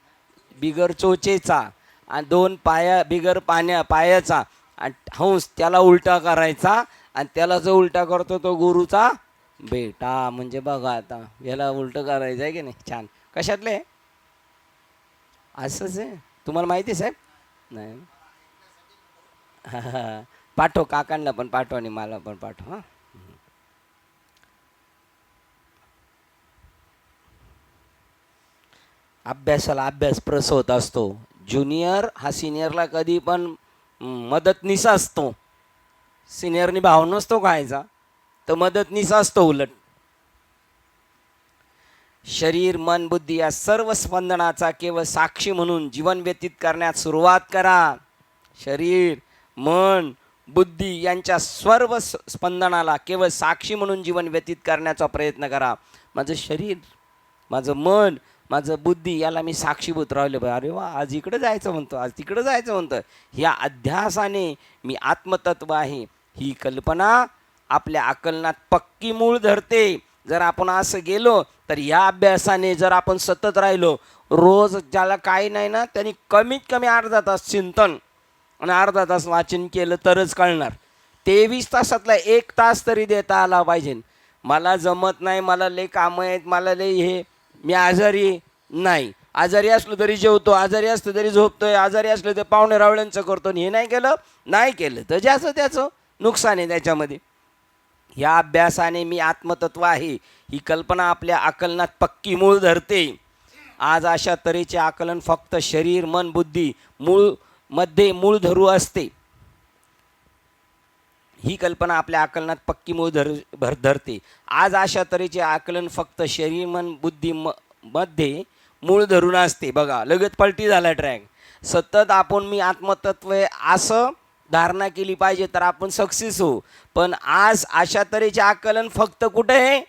बिगर चोचेचा, आणि दोन पाया बिगर पायाचा आणि हंस त्याला उलटा करायचा, आणि त्याला जो उलटा करतो तो गुरुचा बेटा. म्हणजे बघा आता याला उलट करायचं आहे की नाही. छान. कशातले असंच आहे तुम्हाला माहिती साहेब? नाही पाठव, काकांना पण पाठव आणि मला पण पाठव. हां अभ्यासाला अभ्यास प्रसवत असतो. ज्युनियर हा सिनियरला कधी पण मदतनीस असतो. सिनियरनी भाव नसतो खायचा. तर मदतनीस असतो उलट. शरीर मन बुद्धी या सर्व स्पंदनाचा केवळ साक्षी म्हणून जीवन व्यतीत करण्यास सुरुवात करा. शरीर मन बुद्धी यांच्या सर्व स्पंदनाला केवळ साक्षी म्हणून जीवन व्यतीत करण्याचा प्रयत्न करा. माझं शरीर माझं मन माझं बुद्धी याला मी साक्षीभूत राहिलो. अरे वा, आज इकडं जायचं म्हणतो, आज तिकडं जायचं म्हणतं. ह्या अध्यासाने मी आत्मतत्व आहे ही कल्पना आपल्या आकलनात पक्की मूळ धरते. जर आपण असं गेलो तर या अभ्यासाने जर आपण सतत राहिलो, रोज ज्याला काही नाही ना त्यांनी कमीत कमी अर्धा तास चिंतन आणि अर्धा तास वाचन केलं तरच कळणार. 23 तासातला 1 तास तरी देता आला पाहिजे. मला जमत नाही, मला लय कामं आहेत, मला लय हे, मी आजारी नाही, आजारी असलो तरी जेवतो, आजारी असलो तरी झोपतोय, आजारी असलो तर पाहुणे रावळ्यांचं करतो, हे नाही केलं तर ज्याचं त्याचं नुकसान आहे त्याच्यामध्ये. या अभ्यासाने मी आत्मतत्व आहे ही कल्पना आपल्या आकलनात पक्की मूळ धरते. आज अशा तऱ्हेचे आकलन फक्त शरीर मन बुद्धी मध्ये मूळ धरू असते. ही कल्पना आपल्या आकलनात पक्की मूळ धरते. आज अशा तऱ्हेचे आकलन फक्त शरीर मन बुद्धी मध्ये मूळ धरून असते. बघा, लगेच पलटी झाला ट्रॅक. सतत आपण मी आत्मतत्व आहे असं धारणा केली पाहिजे तर आपण सक्सेस होऊ. पण आज अशा तऱ्हेचे आकलन फक्त कुठे आहे?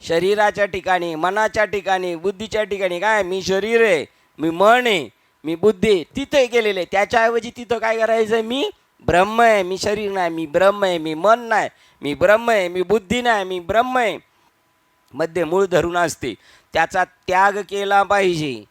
शरीराच्या ठिकाणी, मनाच्या ठिकाणी, बुद्धीच्या ठिकाणी. काय, मी शरीर आहे, मी मन आहे, मी बुद्धी तिथे केलेले आहे. त्याच्याऐवजी तिथं काय करायचं आहे? मी ब्रह्म आहे, मी शरीर नाही, मी ब्रह्म आहे, मी मन नाही, मी ब्रह्म आहे, मी बुद्धी नाही, मी ब्रह्म आहे. मध्ये मूळ धरून असते. त्याचा त्याग केला पाहिजे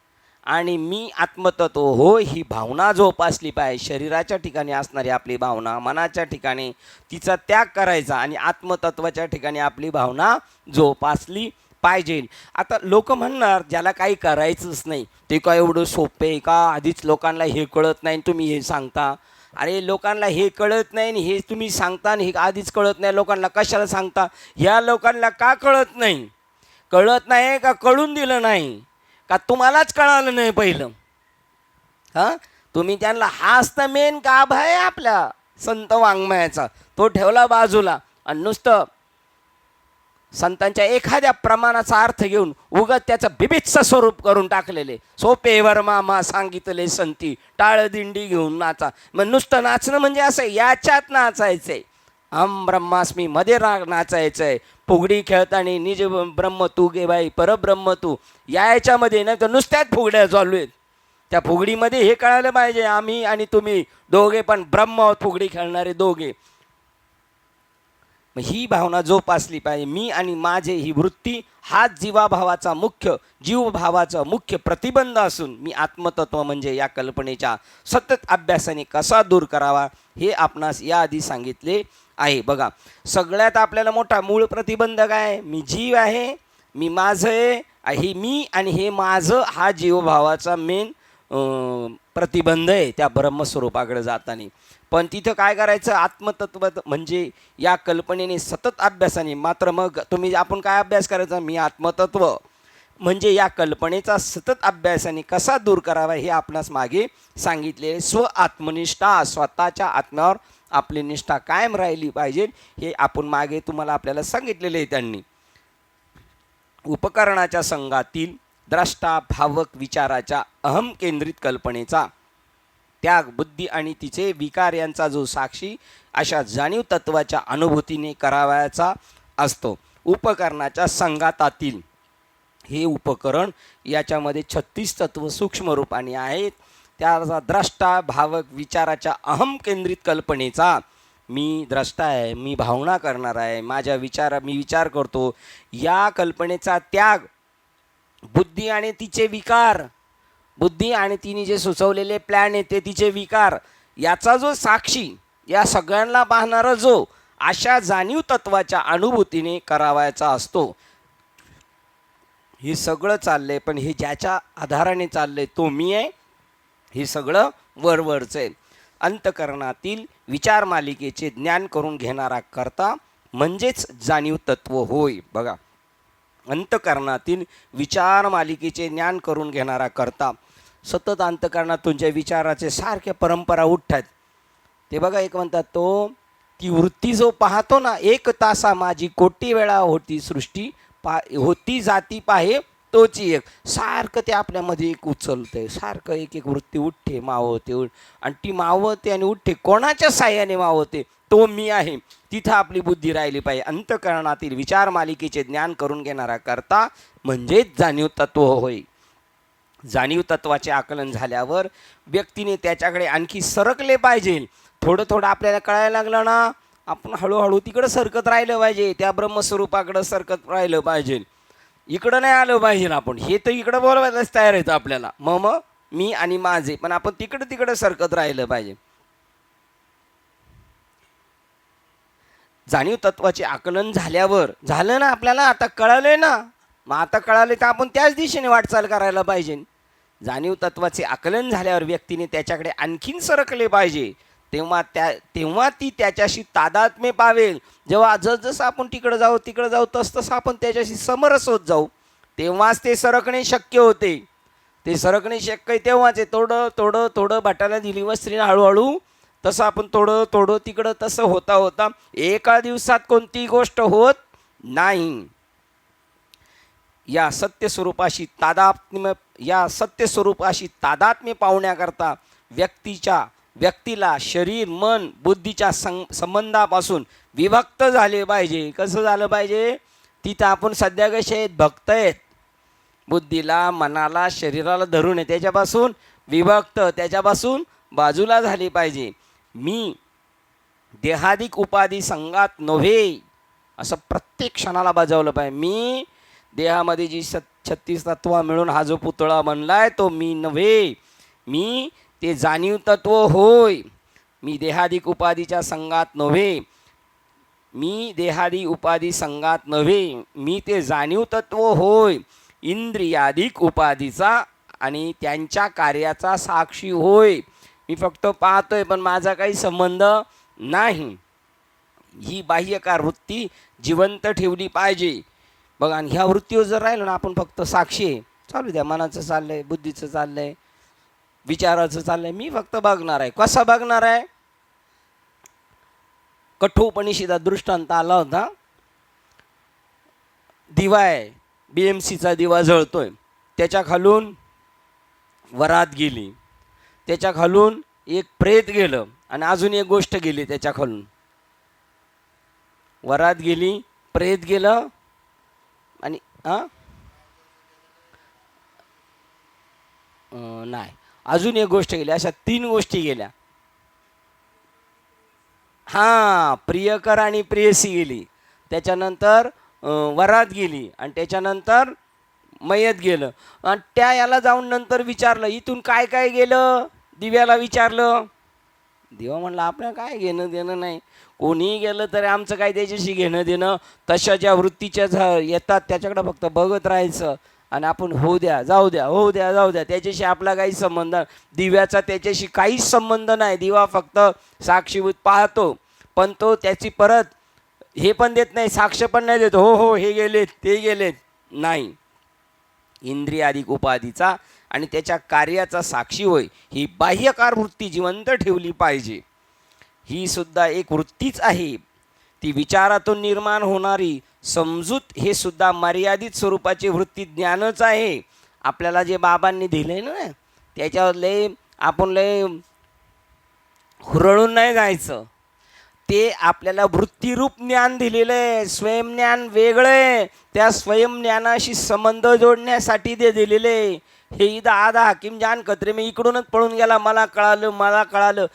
आणि मी आत्मतत्व हो ही भावना जोपासली पाहिजे. शरीराच्या ठिकाणी असणारी आपली भावना, मनाच्या ठिकाणी तिचा त्याग करायचा आणि आत्मतत्वाच्या ठिकाणी आपली भावना जोपासली पाहिजे. आता लोक म्हणणार ज्याला काही करायचंच नाही ते काय एवढं सोपे आहे का? आधीच लोकांना हे कळत नाही तुम्ही हे सांगता. अरे लोकांना हे कळत नाही हे तुम्ही सांगता आणि हे आधीच कळत नाही, लोकांना कशाला सांगता? ह्या लोकांना का कळत नाही? कळत नाही का कळून दिलं नाही का तुम्हालाच कळालं नाही पहिलं? हां, तुम्ही त्यांना हाच तर मेन गाभा आहे आपल्या संत वाङ्मयाचा, तो ठेवला बाजूला आणि नुसतं संतांच्या एखाद्या प्रमाणाचा अर्थ घेऊन उगाच त्याचं बिबित्स स्वरूप करून टाकलेले. सोपेवर मामा सांगितले संती टाळ दिंडी घेऊन नाचा. मग नुसतं नाचणं म्हणजे असं याच्यात नाचायचंय. हम ब्रह्मास्मी मध्ये नाचायचंय. फुगडी खेळताना निज ब्रह्म तू गे बाई परब्रह्म तू याच्यामध्ये नाही तर नुसत्याच फुगड्या चालू आहेत. त्या फुगडीमध्ये हे कळायला पाहिजे आम्ही आणि तुम्ही दोघे पण ब्रह्म आहोत, फुगडी खेळणारे दोघे. मग ही भावना जोपासली पाहिजे. मी आणि माझे ही वृत्ती हाच जीवाभावाचा मुख्य प्रतिबंध असून मी आत्मतत्व म्हणजे या कल्पनेच्या सतत अभ्यासाने कसा दूर करावा हे आपणास याआधी सांगितले आहे. बघा, सगळ्यात आपल्याला मोठा मूळ प्रतिबंध काय? मी जीव आहे, मी माझं आहे, हे मी आणि हे माझं हा जीवभावाचा मेन प्रतिबंध आहे त्या ब्रह्मस्वरूपाकडे जाताना. पण तिथं काय करायचं? आत्मतत्व म्हणजे या कल्पनेने सतत अभ्यासाने. मात्र मग आपण काय अभ्यास करायचा? मी आत्मतत्व म्हणजे या कल्पनेचा सतत अभ्यासाने कसा दूर करावा हे आपणास मागे सांगितले. स्व आत्मनिष्ठा, स्वतःच्या आत्म्यावर आपली निष्ठा कायम राहिली पाहिजे हे आपण मागे तुम्हाला आपल्याला सांगितलेले आहे त्यांनी. उपकरणाच्या संघातील द्रष्टा भावक विचाराच्या अहम केंद्रित कल्पनेचा त्याग बुद्धी आणि तिचे विकार यांचा जो साक्षी अशा जाणीव तत्वाच्या अनुभूतीने करावयाचा असतो. उपकरणाच्या संघातातील हे उपकरण याच्यामध्ये 36 तत्व सूक्ष्म रूपाने आहेत. त्याचा द्रष्टा भावक विचाराच्या अहम केंद्रित कल्पनेचा मी द्रष्टा आहे, मी भावना करणार आहे, मी विचार करतो या कल्पनेचा त्याग बुद्धी आणि तिचे विकार, बुद्धी आणि तिने जे सुचवलेले प्लॅन आहे ते तिचे विकार याचा जो साक्षी या सगळ्यांना पाहणारा जो अशा जाणीव तत्वाच्या अनुभूतीने करावायचा असतो. हे सगळं चाललंय पण हे ज्याच्या आधाराने चाललंय तो मी आहे. हे सगळं वरवरचं आहे. अंतकरणातील विचार मालिकेचे ज्ञान करून घेणारा कर्ता म्हणजेच जाणीव तत्व होय. बघा, अंतकरणातील विचार मालिकेचे ज्ञान करून घेणारा कर्ता. सतत अंतकरणात तुमच्या विचाराचे सारख्या परंपरा उठतात. ते बघा, एक म्हणतात तो ती वृत्ती जो पाहतो ना, एक तासा माझी कोटी वेळा होती सृष्टी, होती जाती पाहे तोची एक, सारखं ते आपल्यामध्ये एक उचलतंय, सारखं एक एक वृत्ती उठते मावते, आणि ती मावते आणि उठते. कोणाच्या साह्याने मावते? तो मी आहे. तिथं आपली बुद्धी राहिली पाहिजे. अंतःकरणातील विचार मालिकेचे ज्ञान करून घेणारा करता म्हणजेच जाणीव तत्व होय. जाणीव तत्वाचे आकलन झाल्यावर व्यक्तीने त्याच्याकडे आणखी सरकले पाहिजे. थोडं थोडं आपल्याला कळायला लागलं ना, आपण हळूहळू तिकडं सरकत राहिलं पाहिजे, त्या ब्रह्मस्वरूपाकडं सरकत राहिलं पाहिजे. इकडं नाही आलं पाहिजे आपण. हे तर इकडं बोलवायलाच तयार येतं आपल्याला, मम मी आणि माझे, पण आपण तिकडं सरकत राहिलं पाहिजे. जाणीव तत्वाचे आकलन झाल्यावर झालं ना, आपल्याला आता कळालंय ना, मग आता कळाले तर आपण त्याच दिशेने वाटचाल करायला पाहिजे. जाणीव तत्वाचे आकलन झाल्यावर व्यक्तीने त्याच्याकडे आणखीन सरकले पाहिजे. तेव्हा ती त्याच्याशी तादात्म्य पावेल. जेव्हा जसजसं आपण तिकडं जाऊ तसतसं आपण त्याच्याशी समरस होत जाऊ, तेव्हाच ते सरकणे शक्य होते. ते सरकणे शक्य तेव्हाच आहे. थोडं भटाला दिली वस्त्रीनं हळूहळू, तसं आपण थोडं तिकडं तसं होता एका दिवसात कोणतीही गोष्ट होत नाही. या सत्य स्वरूपाशी तादात्म्य पावण्याकरता व्यक्तीला शरीर मन बुद्धीच्या संबंधापासून विभक्त झाले पाहिजे. कसं झालं पाहिजे? तिथं आपण सध्या कसे आहेत? भक्त आहेत. बुद्धीला मनाला शरीराला धरून आहे, त्याच्यापासून विभक्त, त्याच्यापासून बाजूला झाली पाहिजे. मी देहादिक उपाधी संघात नव्हे असं प्रत्येक क्षणाला बजावलं पाहिजे. मी देहामध्ये जी 36 तत्व मिळून हा जो पुतळा बनलाय तो मी नव्हे, मी ते जाणीव तत्व होय. मी देहादिक उपाधीच्या संघात नव्हे, मी देहादी उपाधी संघात नव्हे, मी ते जाणीव तत्व होय. इंद्रियादिक उपाधीचा आणि त्यांच्या कार्याचा साक्षी होय. मी फक्त पाहतोय पण माझा काही संबंध नाही. ही बाह्यकार वृत्ती जिवंत ठेवली पाहिजे. बघा, आणि ह्या वृत्तीवर जर राहिलो ना आपण फक्त साक्षी आहे, चालू द्या, मनाचं चाललंय, बुद्धीचं चाललंय, विचाराचं चाललंय, मी फक्त बघणार आहे. कसा बघणार आहे? कठोपनिषदात दृष्टांत आला होता. दिवा आहे, BMCचा दिवा जळतोय, त्याच्या खालून वरात गेली, त्याच्या खालून एक प्रेत गेलं, आणि अजून एक गोष्ट गेली त्याच्या खालून. वरात गेली, प्रेत गेलं, आणि नाही, अजून एक गोष्ट गेली. अशा 3 गोष्टी गेल्या. प्रियकर आणि प्रेयसी गेली, त्याच्यानंतर वरात गेली, आणि त्याच्यानंतर मयत गेलं. आणि त्या याला जाऊन नंतर विचारलं, इथून काय काय गेलं? दिव्याला विचारलं. दिवा म्हणला, आपल्याला काय घेणं देणं नाही, कोणीही गेलं तरी आमचं काय त्याच्याशी घेणं देणं. तशा ज्या वृत्तीच्या येतात त्याच्याकडे फक्त बघत राहायचं, आणि आपण होऊ द्या जाऊ द्या, त्याच्याशी आपला काही संबंध. दिव्याचा त्याच्याशी काहीच संबंध नाही. दिवा फक्त साक्षीभूत पाहतो, पण तो त्याची परत हे पण देत नाही, साक्ष पण नाही देत, हो हे गेलेत ते गेलेत, नाही. इंद्रियादिक उपाधीचा आणि त्याच्या कार्याचा साक्षी होय. ही बाह्यकार वृत्ती जिवंत ठेवली पाहिजे. ही सुद्धा एक वृत्तीच आहे. ती विचारातून निर्माण होणारी समजूत हे सुद्धा मर्यादित स्वरूपाची वृत्ती ज्ञानच आहे. आपल्याला जे बाबांनी दिले ना, त्याच्यावर आपण हुरळून नाही जायचं. ते आपल्याला वृत्तीरूप ज्ञान दिलेलं आहे. स्वयंज्ञान वेगळं आहे. त्या स्वयंज्ञानाशी संबंध जोडण्यासाठी ते दिलेले. हे इदा आदा हाकीम जान कत्रे मी इकडूनच पळून गेला, मला कळालं.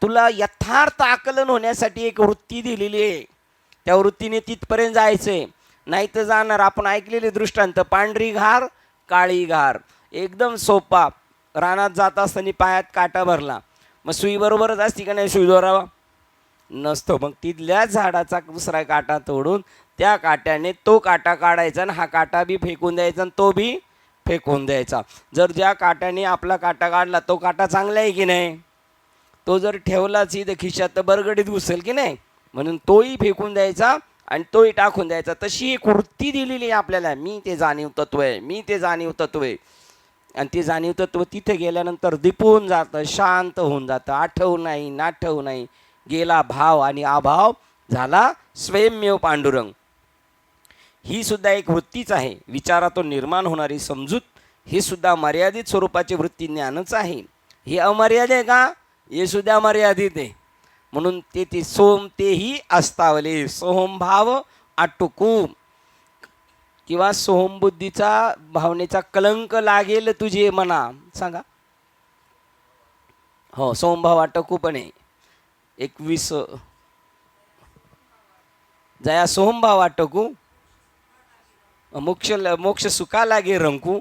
तुला यथार्थ आकलन होण्यासाठी एक वृत्ती दिलेली आहे. त्या वृत्तीने तिथपर्यंत जायचंय, नाही तर जाणार. आपण ऐकलेले दृष्टांत, पांढरी घार काळी घार, एकदम सोपा. रानात जात असताना पायात काटा भरला, मग सुई बरोबरच असती का नाही? सुई दोरावा नसतो. मग तिथल्याच झाडाचा दुसरा काटा तोडून त्या काट्याने तो काटा काढायचा, आणि हा काटा बी फेकून द्यायचा, आणि तो बी फेकून द्यायचा. जर ज्या काट्याने आपला काटा काढला तो काटा चांगला आहे की नाही? तो जर ठेवलाच इथं खिशात तर बरगडीत घुसेल की नाही? म्हणून तोही फेकून द्यायचा आणि तोही टाकून द्यायचा. तशी एक वृत्ती दिलेली आहे आपल्याला. मी ते जाणीव तत्व आहे. आणि ते जाणीव तत्व तिथे गेल्यानंतर दिपून जातं, शांत होऊन जातं. आठवू नाही. गेला भाव आणि अभाव झाला स्वयंमेव पांडुरंग. ही सुद्धा एक वृत्तीच आहे. विचारातून निर्माण होणारी समजूत हे सुद्धा मर्यादित स्वरूपाचे वृत्ती ज्ञानच आहे. हे अमर्यादित आहे का? हे सुद्धा मर्यादित आहे. म्हणून ते सोम तेही अस्तावले. सोहमभाव आटुकू किंवा सोहमबुद्धीचा भावनेचा कलंक लागेल तुझे मना. सांगा. हो, सोमभाव आटकू पण आहे. 21 जया सोमभाव आटकू मोक्ष सुखा लागे रंकू.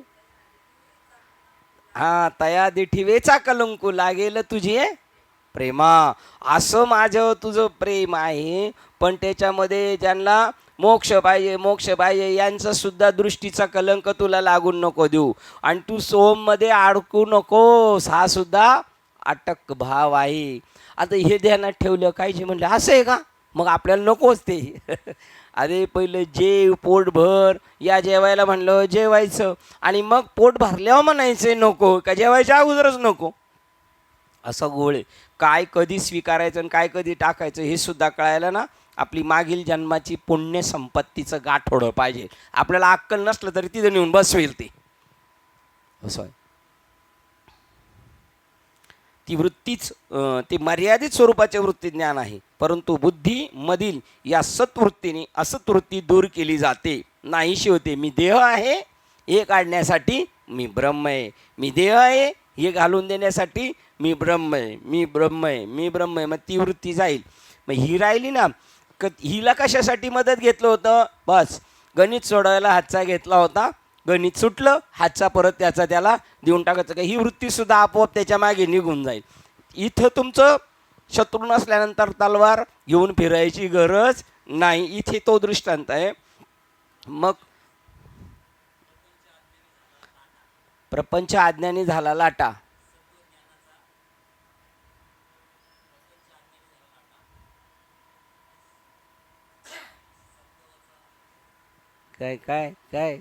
हा, तया दिठीवेचा कलंकू लागेल तुझे प्रेमा. असं माझं तुझं प्रेम आहे, पण त्याच्यामध्ये ज्यांना मोक्ष पाहिजे यांचा सुद्धा दृष्टीचा कलंक तुला लागून नको देऊ. आणि तू सोममध्ये अडकू नकोस. हा सुद्धा अटक भाव आहे. आता हे ध्यानात ठेवलं काहीचे म्हणलं असं आहे का, मग आपल्याला नकोच ते. अरे पहिलं जेव पोटभर. या जेवायला म्हणलं जेवायचं आणि मग पोट भरल्यावर म्हणायचं नको का जेवायच्या अगोदरच नको. असं गोळे काय कधी स्वीकारायचं आणि काय कधी टाकायचं हे सुद्धा कळायला ना आपली मागील जन्माची पुण्य संपत्तीचं गाठोडं पाहिजे. आपल्याला अक्कल नसलं तरी तिथं नेऊन बसवेल ते. असं आहे. ती वृत्तीच ते मर्यादित स्वरूपाचे वृत्ती ज्ञान आहे. परंतु बुद्धीमधील या सत्वृत्तीने असत्वृत्ती दूर केली जाते, नाहीशी होते. मी देह आहे हे काढण्यासाठी मी ब्रह्म आहे. मी देह आहे हे घालून देण्यासाठी मी ब्रह्म आहे. मी ब्रह्म आहे. मी ब्रह्म आहे. मग ती वृत्ती जाईल. मग ही राहिली ना. हिला कशासाठी मदत घेतलं होतं? बस गणित सोडवायला हातचा घेतला होता, गणित सुटलं, हातचा परत त्याला देऊन टाकायचं का. ही वृत्तीसुद्धा आपोआप त्याच्या मागे निघून जाईल. इथं तुमचं शत्रू नसल्यानंतर तलवार घेऊन फिरायची गरज नाही. इथे तो दृष्टांत आहे. मग प्रपंच आज्ञाने झाला लाटा. काय काय काय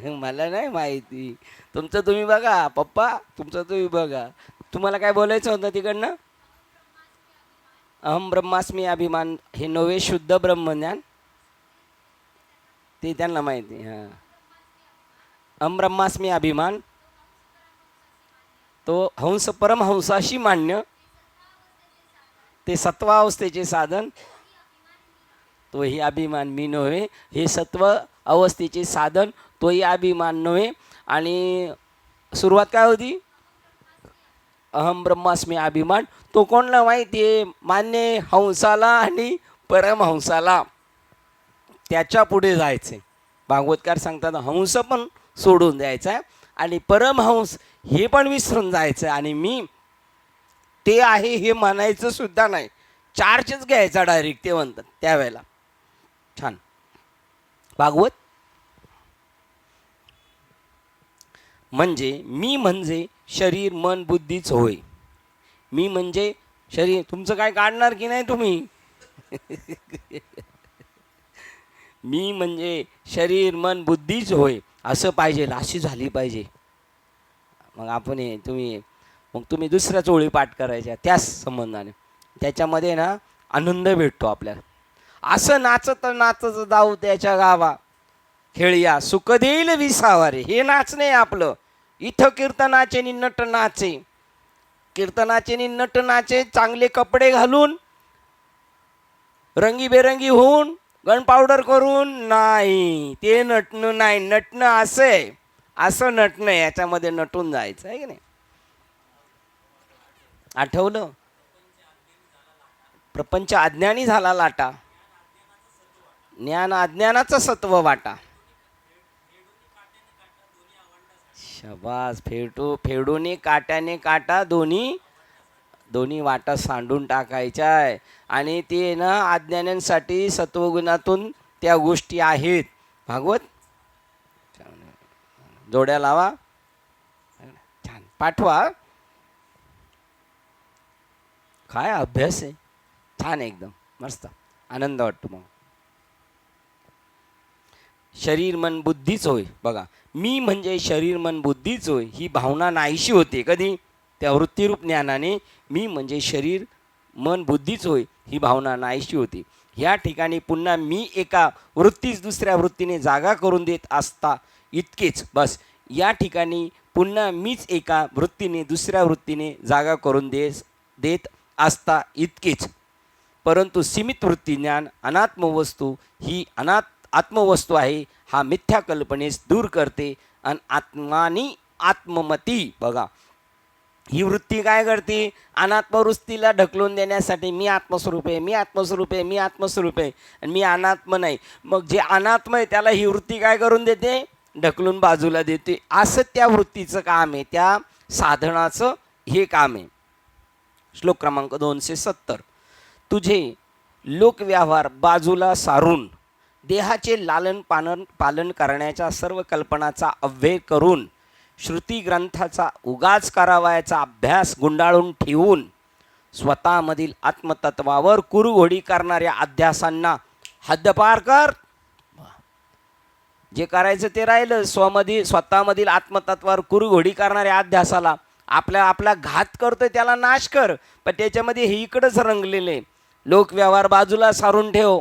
मला नाही माहिती. तुमचं तुम्ही बघा पप्पा, तुमचं तुम्ही बघा. तुम्हाला काय बोलायचं होतं तिकडनं? अहम ब्रह्मास्मी अभिमान हे नवे शुद्ध ब्रह्मज्ञान ते त्यांना माहिती. हां, अहम ब्रह्मास्मी अभिमान तो हंस परमहंसाशी मान्य, ते सत्वावस्थेचे साधन. तोही अभिमान मी नव्हे. हे सत्व अवस्थेचे साधन, तोही अभिमान नव्हे. आणि सुरुवात काय होती? अहम ब्रह्मास्मी अभिमान. तो कोणाला माहिती आहे? मान्य हंसाला आणि परमहंसाला. त्याच्या पुढे जायचे. भागवतकार सांगतात हंस पण सोडून द्यायचा आहे आणि परमहंस हे पण विसरून जायचं. आणि मी ते आहे हे म्हणायचं सुद्धा नाही. चार्जच घ्यायचा डायरेक्ट ते म्हणतात त्यावेळेला. छान. भागवत मी म्हणजे शरीर मन बुद्धीच होय. मी म्हणजे शरीर. तुमचं काय काढणार की नाही तुम्ही? मी म्हणजे शरीर मन बुद्धीच होय असं पाहिजे, अशी झाली पाहिजे. मग आपण तुम्ही दुसऱ्या चोळी पाठ करायच्या त्याच संबंधाने. त्याच्यामध्ये ना आनंद भेटतो आपल्याला. असं नाचत नाचत जाऊ त्याच्या गावा, खेळया सुख देईल विसावारे. हे नाचणे आपलं. इथं कीर्तनाचे नि नट नाचे. कीर्तनाचे नि नट नाचे. चांगले कपडे घालून रंगीबेरंगी होऊन गन पावडर करून नाही. ते नटणं नाही. नटणं असं नटणं, याच्यामध्ये नटून जायचं आहे की नाही. आठवलं? प्रपंच अज्ञानी झाला लाटा, ज्ञान अज्ञानाचं सत्व वाटा. शबास. फेडून काट्याने काटा दोन्ही वाटा सांडून टाकायच्या आहे. आणि ते ना अज्ञानांसाठी सत्वगुणातून त्या गोष्टी आहेत. भागवत जोड्या लावा. छान पाठवा. काय अभ्यास आहे. छान एकदम मस्त. आनंद वाटतो. मग शरीर मन बुद्धीच होय. बघा, मी म्हणजे शरीर मन बुद्धीच होय ही भावना नाहीशी होते. कधी? त्या वृत्तीरूप ज्ञानाने. मी म्हणजे शरीर मन बुद्धीच होय ही भावना नाहीशी होती. ह्या ठिकाणी पुन्हा मी एका वृत्तीच दुसऱ्या वृत्तीने जागा करून देत असता इतकेच. बस या ठिकाणी पुन्हा मीच एका वृत्तीने दुसऱ्या वृत्तीने जागा करून देत असता इतकेच. परंतु सीमित वृत्ती ज्ञान अनात्मवस्तू ही आत्मवस्तू आहे हा मिथ्या कल्पनेस दूर करते. आणि आत्मानी आत्ममती, बघा ही वृत्ती काय करते, अनात्मवृत्तीला ढकलून देण्यासाठी मी आत्मस्वरूप आहे, मी आत्मस्वरूप आहे, मी आत्मस्वरूप आहे आणि मी अनात्म नाही. मग जे अनात्म आहे त्याला ही वृत्ती काय करून देते, ढकलून बाजूला देते. असं त्या वृत्तीचं काम आहे, त्या साधनाचं हे काम आहे. श्लोक क्रमांक 270. तुझे लोकव्यवहार बाजूला सारून देहाचे लालन पालन करण्याच्या सर्व कल्पनाचा अव्यय करून श्रुती ग्रंथाचा उगाच करावयाचा अभ्यास गुंडाळून ठेवून स्वतःमधील आत्मतत्वावर कुरघोडी करणाऱ्या अध्यासांना हद्दपार कर. जे करायचं ते राहिलं, स्वतःमधील आत्मतत्वावर कुरघोडी करणाऱ्या अध्यासाला आपला घात करतोय त्याला नाश कर. पण त्याच्यामध्ये हे इकडंच रंगलेले लोकव्यवहार बाजूला सारून ठेव.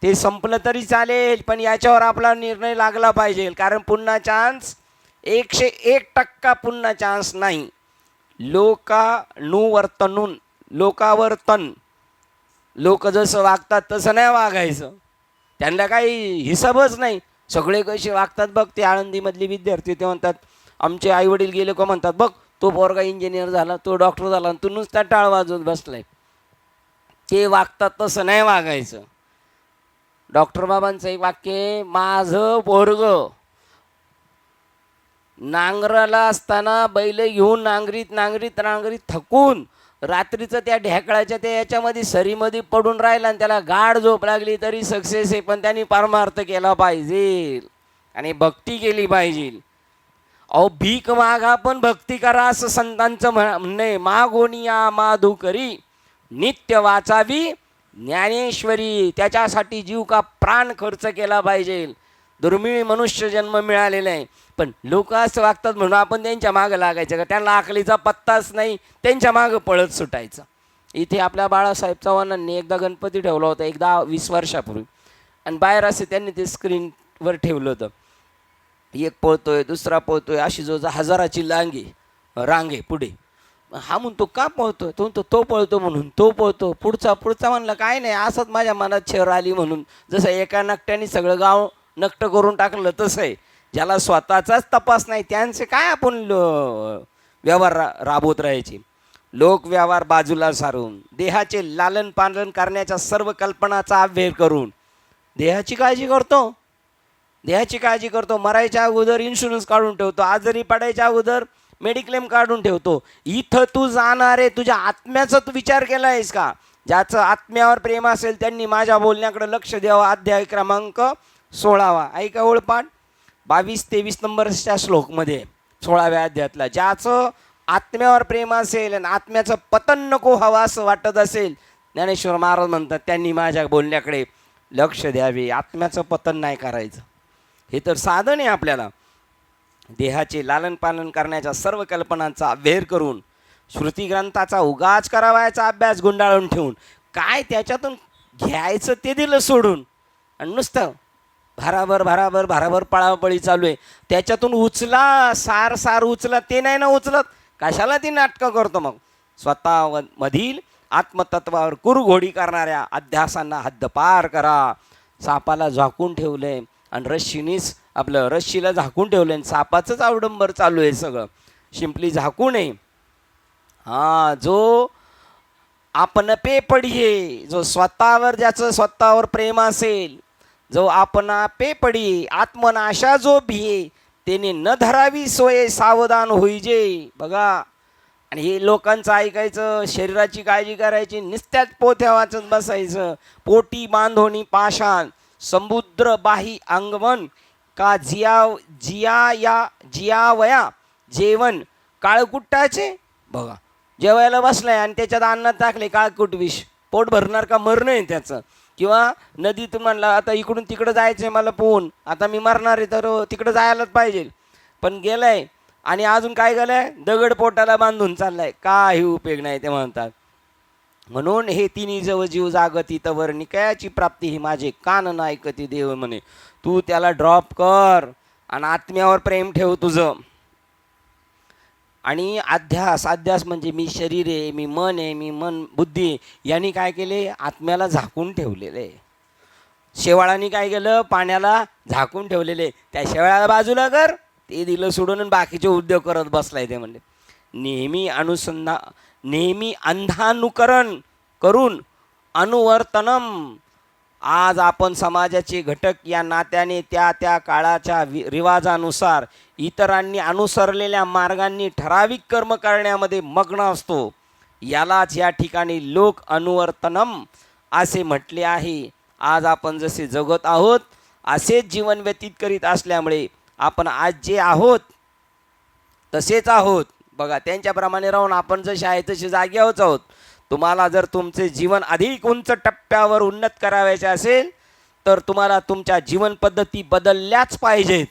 ते संपलं तरी चालेल पण याच्यावर आपला निर्णय लागला पाहिजे, कारण पुन्हा चान्स 101% पुन्हा चान्स नाही. लोकावर्तन लोक जसं वागतात तसं नाही वागायचं. त्यांना काही हिसाबच नाही, सगळे कसे वागतात बघ. ते आळंदीमधले विद्यार्थी ते म्हणतात, आमचे आईवडील गेले का म्हणतात, बघ तो पोरगा इंजिनियर झाला, तो डॉक्टर झाला आणि तू नुसता टाळ वाजवत बसलाय. ते वागतात तसं नाही वागायचं. डॉक्टर बाबांचं एक वाक्य, माझं पोरग नांगराला असताना बैल घेऊन नांगरीत थकून रात्रीचं त्या ढेकळाच्या त्या याच्यामध्ये सरीमध्ये पडून राहिला आणि त्याला गाढ झोप लागली तरी सक्सेस आहे. पण त्यांनी परमार्थ केला पाहिजे आणि भक्ती केली पाहिजे. अहो भीक मागा पण भक्ती करा असं संतांचं म्हणणे. मागोनिया माधू करी नित्य वाचावी ज्ञानेश्वरी. त्याच्यासाठी जीव का प्राण खर्च केला पाहिजे. दुर्मिळ मनुष्य जन्म मिळालेला आहे, पण लोक असं वागतात म्हणून आपण त्यांच्या मागं लागायचं का? त्यांना अकलीचा पत्ताच नाही, त्यांच्या मागं पळत सुटायचं. इथे आपल्या बाळासाहेब चव्हाणांनी एकदा गणपती ठेवला होता, एकदा 20 वर्षापूर्वी, आणि बाहेर असे त्यांनी ते स्क्रीनवर ठेवलं होतं. एक पळतोय, दुसरा पळतोय, अशी जो हजाराची रांगे पुढे. हा म्हणतो का पळतोय, तो म्हणतो तो पळतो म्हणून तो पळतो. पुढचा म्हणलं काय नाही, असंच माझ्या मनात शहर आली म्हणून. जसं एका नकट्याने सगळं गाव नष्ट करून टाकलं तसं आहे. ज्याला स्वतःचाच तपास नाही त्यांचे काय आपण व्यवहार राबवत राहायचे. लोकव्यवहार बाजूला सारून देहाचे लालन पालन करण्याच्या सर्व कल्पनाचा अव्यय करून देहाची काळजी करतो. मरायच्या अगोदर इन्शुरन्स काढून ठेवतो, आजारी पडायच्या अगोदर मेडिक्लेम काढून ठेवतो. इथं तू जाणार आहे, तुझ्या आत्म्याचा तू विचार केला आहेस का? ज्याचं आत्म्यावर प्रेम असेल त्यांनी माझ्या बोलण्याकडे लक्ष द्यावं. अध्याय क्रमांक 16. ऐका ओळपाठ 22-23 नंबरच्या श्लोकमध्ये 16व्या अध्यायातला. ज्याचं आत्म्यावर प्रेम असेल आणि आत्म्याचं पतन नको हवं असं वाटत असेल, ज्ञानेश्वर महाराज म्हणतात त्यांनी माझ्या बोलण्याकडे लक्ष द्यावे. आत्म्याचं पतन नाही करायचं. हे तर साधन आहे आपल्याला. देहाचे लालन पालन करण्याच्या सर्व कल्पनांचा अव्यय करून श्रुती ग्रंथाचा उगाच करावयाचा अभ्यास गुंडाळून ठेवून काय त्याच्यातून घ्यायचं ते दिलं सोडून आणि नुसतं भाराभर पळापळी चालू आहे. त्याच्यातून उचला सार उचला, ते नाही ना उचलत. कशाला ती नाटकं करतो मग? स्वतःमधील आत्मतत्वावर कुरघोडी करणाऱ्या अध्यासांना हद्दपार करा. सापाला झाकून ठेवलंय आणि रश्शीला झाकून ठेवलंय आणि सापाचंच अवडंबर चालू आहे सगळं. शिंपली झाकू नये. जो आपण पे पडिये, जो ज्याचं स्वतःवर प्रेम असेल, जो आपणा पे पडी आत्मनाशा जो भिये, त्याने न धरावी सोये सावधान होईजे. बघा, आणि हे लोकांचं ऐकायचं, शरीराची काळजी करायची, नुसत्याच पोथ्या वाचत बसायचं. पोटी बांधोनी पाषाण समुद्र बाही अंगवन का जियावया जेवण काळकुट्टाचे. बघा, जेवायला बसलाय आणि त्याच्यात अन्नात टाकले काळकुट विष, पोट भरणार का? मरणं आहे त्याचं. किंवा नदीत म्हणला आता इकडून तिकडं जायचं आहे मला पोहून, आता मी मरणार आहे तर तिकडं जायलाच पाहिजे, पण गेलाय आणि अजून काय गेलंय, दगड पोटाला बांधून चाललाय, काही उपयोग नाही. ते म्हणतात म्हणून हे तिन्ही जव जीव जागती तवर निकयाची प्राप्ती ही माझे कान न ऐकती देव म्हणे. तू त्याला ड्रॉप कर आणि आत्म्यावर प्रेम ठेव तुझं. आणि अध्यास म्हणजे मी शरीर आहे, मी मन आहे, मी मन बुद्धी आहे, यांनी काय केले, आत्म्याला झाकून ठेवलेले. शेवाळांनी काय केलं, पाण्याला झाकून ठेवलेले. त्या शेवाळाला बाजूला कर, ते दिलं सोडून बाकीचे उद्योग करत बसलाय. ते म्हणले नेहमी अंधानुकरण करून अनुवर्तनम. आज आपण समाजाचे घटक या नात्याने त्या त्या काळाच्या रिवाजानुसार इतरांनी अनुसरलेल्या मार्गांनी ठराविक कर्म करण्यामध्ये मग्न असतो. यालाच या ठिकाणी लोक अनुवर्तनम असे म्हटले आहे. आज आपण जसे जगत आहोत असेच जीवन व्यतीत करीत असल्यामुळे आपण आज जे आहोत तसेच आहोत. बघा, त्यांच्याप्रमाणे राहून आपण जसे आहे तसे जागेवरच आहोत. तुम्हाला जर तुमचे जीवन अधिक उंच टप्प्यावर उन्नत करावायचे असेल तर तुम्हाला तुमच्या जीवन पद्धती बदलल्याच पाहिजेत.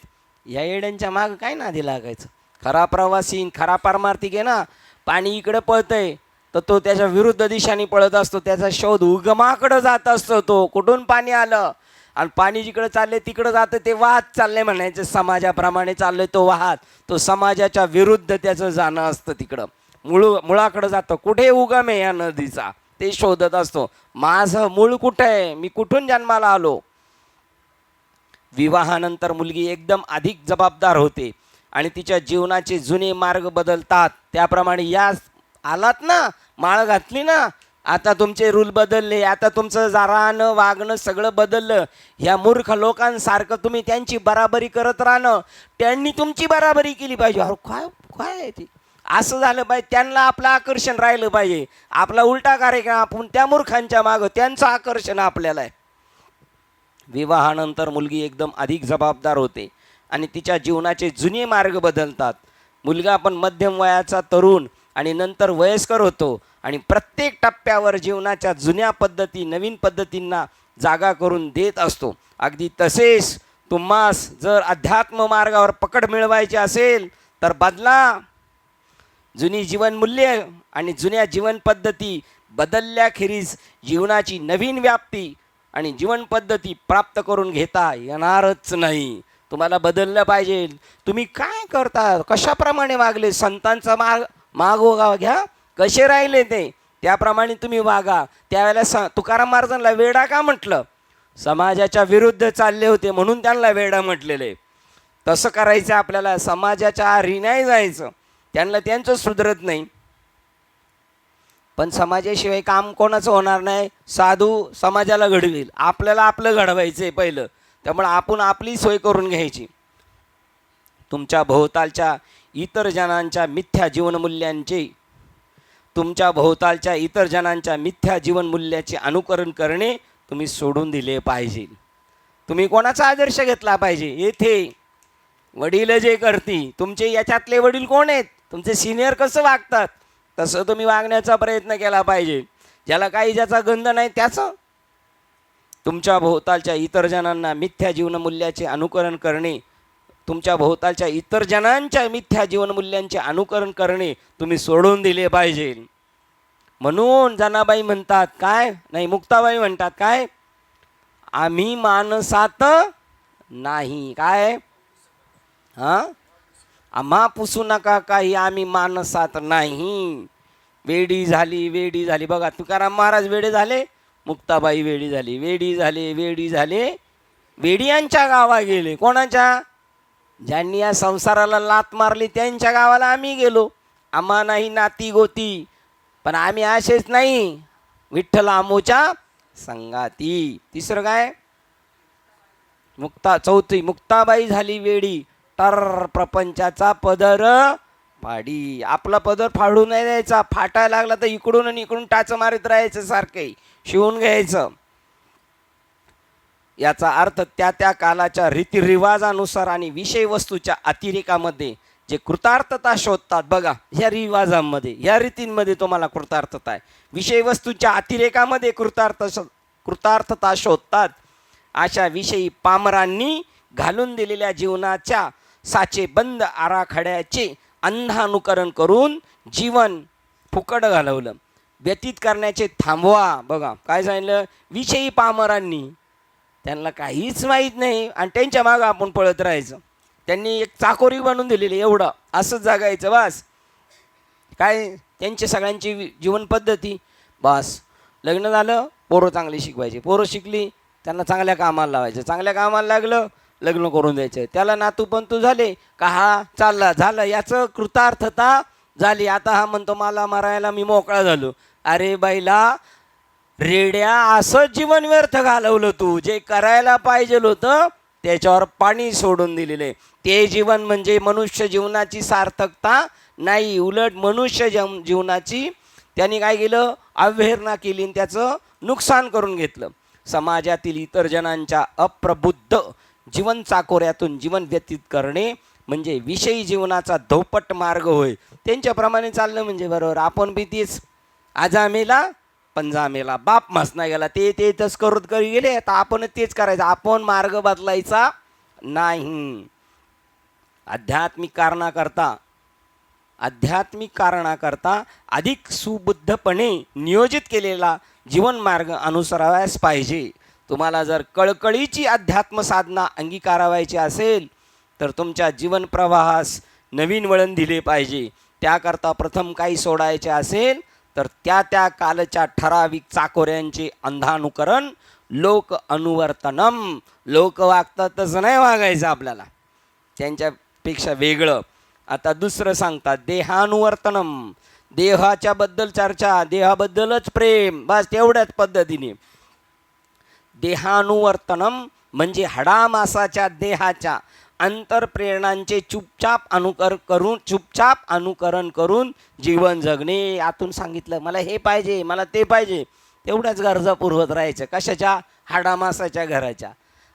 या येड्यांच्या मागं काय नादी लागायचं. खरा प्रवासी, खरा पारमार्थिक आहे ना, पाणी इकडं पळतंय तर तो त्याच्या विरुद्ध दिशाने पळत असतो. त्याचा शोध उगमाकडं जात असतो. तो कुठून पाणी आलं आणि पाणी जिकडं चालले तिकडं जातं, ते वाहत चालले म्हणायचं. समाजाप्रमाणे चाललंय तो वाहत, तो समाजाच्या विरुद्ध त्याचं जाणं असतं. तिकडं मुळाकडं जातं. कुठे उगम आहे या नदीचा ते शोधत असतो. माझं मूळ कुठं आहे, मी कुठून जन्माला आलो. विवाहानंतर मुलगी एकदम अधिक जबाबदार होते आणि तिच्या जीवनाचे जुने मार्ग बदलतात. त्याप्रमाणे या आलात ना, माळ घातली ना, आता तुमचे रूल बदलले, आता तुमचं राहणं वागणं सगळं बदललं. ह्या मूर्ख लोकांसारखं तुम्ही त्यांची बराबरी करत राहणं, त्यांनी तुमची बराबरी केली पाहिजे. अरे काय काय आहे ती, असं झालं पाहिजे. त्यांना आपलं आकर्षण राहिलं पाहिजे. आपला उलटा कार्यक्रम, आपण त्या मूर्खांच्या मागं, त्यांचं आकर्षण आपल्याला आहे. विवाहानंतर मुलगी एकदम अधिक जबाबदार होते आणि तिच्या जीवनाचे जुने मार्ग बदलतात. मुलगा पण मध्यम वयाचा तरुण आणि नंतर वयस्कर होतो आणि प्रत्येक टप्प्यावर जीवनाच्या जुन्या पद्धती नवीन पद्धतींना जागा करून देत असतो. अगदी तसेच तुम्हास जर अध्यात्म मार्गावर पकड मिळवायची असेल तर बदला. जुनी जीवनमूल्ये आणि जुन्या जीवन पद्धती बदलल्याखेरीज जीवनाची नवीन व्याप्ती आणि जीवन पद्धती प्राप्त करून घेता येणारच नाही. तुम्हाला बदललं पाहिजे. तुम्ही काय करता, कशाप्रमाणे वागले, संतांचा मागोवा घ्या, कसे राहिले ते त्याप्रमाणे तुम्ही वागा. त्यावेळेला तुकाराम महाराजांना वेडा का म्हटलं, समाजाच्या विरुद्ध चालले होते म्हणून त्यांना वेडा म्हटलेले. तसं करायचं आपल्याला, समाजाच्या आरी नाही जायचं. त्यांना त्यांचं सुधरत नाही, पण समाजाशिवाय काम कोणाचं होणार नाही. साधू समाजाला घडवेल, आपल्याला आपलं घडवायचं आहे पहिलं. त्यामुळे आपण आपली सोय करून घ्यायची. तुमच्या भोवतालच्या इतर जणांच्या मिथ्या जीवनमूल्याचे अनुकरण करणे तुम्ही सोडून दिले पाहिजे. तुम्ही कोणाचा आदर्श घेतला पाहिजे. येथे वडील जे करतील, तुमचे याच्यातले वडील कोण आहेत, तुमचे सिनियर कसं वागतात तसं तुम्ही वागण्याचा प्रयत्न केला पाहिजे. ज्याला काही ज्याचा गंध नाही त्याचं. तुमच्या भोवतालच्या इतर जणांना मिथ्या जीवनमूल्याचे अनुकरण करणे, तुमच्या भोवतालच्या इतर जणांच्या मिथ्या जीवनमूल्यांचे अनुकरण करणे तुम्ही सोडून दिले पाहिजे. म्हणून जनाबाई म्हणतात काय, नाही मुक्ताबाई म्हणतात काय, आम्ही माणसात नाही, काय आम्हा पुसू नका काही, आम्ही माणसात नाही. वेडी झाली. बघा, तुकाराम महाराज वेडे झाले, मुक्ताबाई वेडी झाले. वेडियांच्या गावा गेले. कोणाच्या? ज्यांनी या संसाराला लात मारली त्यांच्या गावाला आम्ही गेलो. आम्हा नाही नाती गोती, पण आम्ही असेच नाही, विठ्ठल आमोच्या संगाती. तिसरं काय, चौथी मुक्ताबाई झाली वेडी, तर प्रपंचाचा पदर फाडी. आपला पदर फाडू नाही द्यायचा. फाटायला लागला तर इकडून आणि इकडून टाच मारित राहायचं, सारखे शिवून घ्यायचं. याचा अर्थ त्या त्या कालाच्या रीतिरिवाजानुसार आणि विषय वस्तूच्या अतिरेकामध्ये जे कृतार्थता शोधतात. बघा, ह्या रिवाजांमध्ये, ह्या रीतींमध्ये तुम्हाला कृतार्थता आहे. विषय वस्तूच्या अतिरेकामध्ये कृतार्थता शोधतात. अशा विषयी पामरांनी घालून दिलेल्या जीवनाच्या साचेबंद आराखड्याचे अंधानुकरण करून जीवन फुकट घालवलं. व्यतीत करण्याचे थांबवा. बघा काय सांगितलं, विषयी पामरांनी, त्यांना काहीच माहीत नाही आणि त्यांच्या मागं आपण पळत राहायचं. त्यांनी एक चाकोरी बनवून दिलेली, एवढं असंच जगायचं बस. काय त्यांची सगळ्यांची जीवन पद्धती, बस लग्न झालं पोरं चांगली शिकवायची, पोरं शिकली त्यांना चांगल्या कामाला लावायचं, चांगल्या कामाला लागलं लग्न करून द्यायचं, त्याला नातू पंतू झाले का हा चालला झालं, याचं कृतार्थता झाली. आता हा म्हणतो मला मरायला मी मोकळा झालो. अरे बाईला रेड्या, असं जीवन व्यर्थ घालवलं तू. जे करायला पाहिजे होतं त्याच्यावर पाणी सोडून दिलेले. ते जीवन म्हणजे मनुष्य जीवनाची सार्थकता नाही, उलट मनुष्य जीवनाची त्यांनी काय केलं, अवहेलना केली आणि त्याचं नुकसान करून घेतलं. समाजातील इतर जणांच्या अप्रबुद्ध जीवन चाकोऱ्यातून जीवन व्यतीत करणे म्हणजे विषयी जीवनाचा धोपट मार्ग होय. त्यांच्याप्रमाणे चाललं म्हणजे बरोबर. आपण बी तीच आजामेला पंजामेला बाप मसना गेला, ते तस्करोत करी गेले, आता आपण तेच करायचं. आपण मार्ग बदलायचा नाही. आध्यात्मिक कारणाकरता अधिक सुबुद्धपणे नियोजित केलेला जीवन मार्ग अनुसरावयास पाहिजे. तुम्हाला जर कळकळीची अध्यात्म साधना अंगीकारावायची असेल तर तुमच्या जीवन प्रवाहास नवीन वळण दिले पाहिजे. त्याकरता प्रथम काही सोडायचे असेल तर त्या कालच्या ठराविक चाकोऱ्यांचे अंधानुकरण, लोक अनुवर्तनम. लोक वागतात तसं नाही वागायचं आपल्याला, त्यांच्यापेक्षा वेगळं. आता दुसरं सांगतात देहानुवर्तनम, देहाच्या बद्दल चर्चा, देहाबद्दलच प्रेम, बस तेवढ्याच पद्धतीने. देहानुवर्तनम म्हणजे हाडामासाच्या देहाच्या अंतरप्रेरणांचे चुपचाप अनुकरण करून जीवन जगणे. यातून सांगितलं मला हे पाहिजे, मला ते पाहिजे, तेवढ्याच गरजा पुरवत राहायचं. कशाच्या? हाडामासाच्या घराच्या.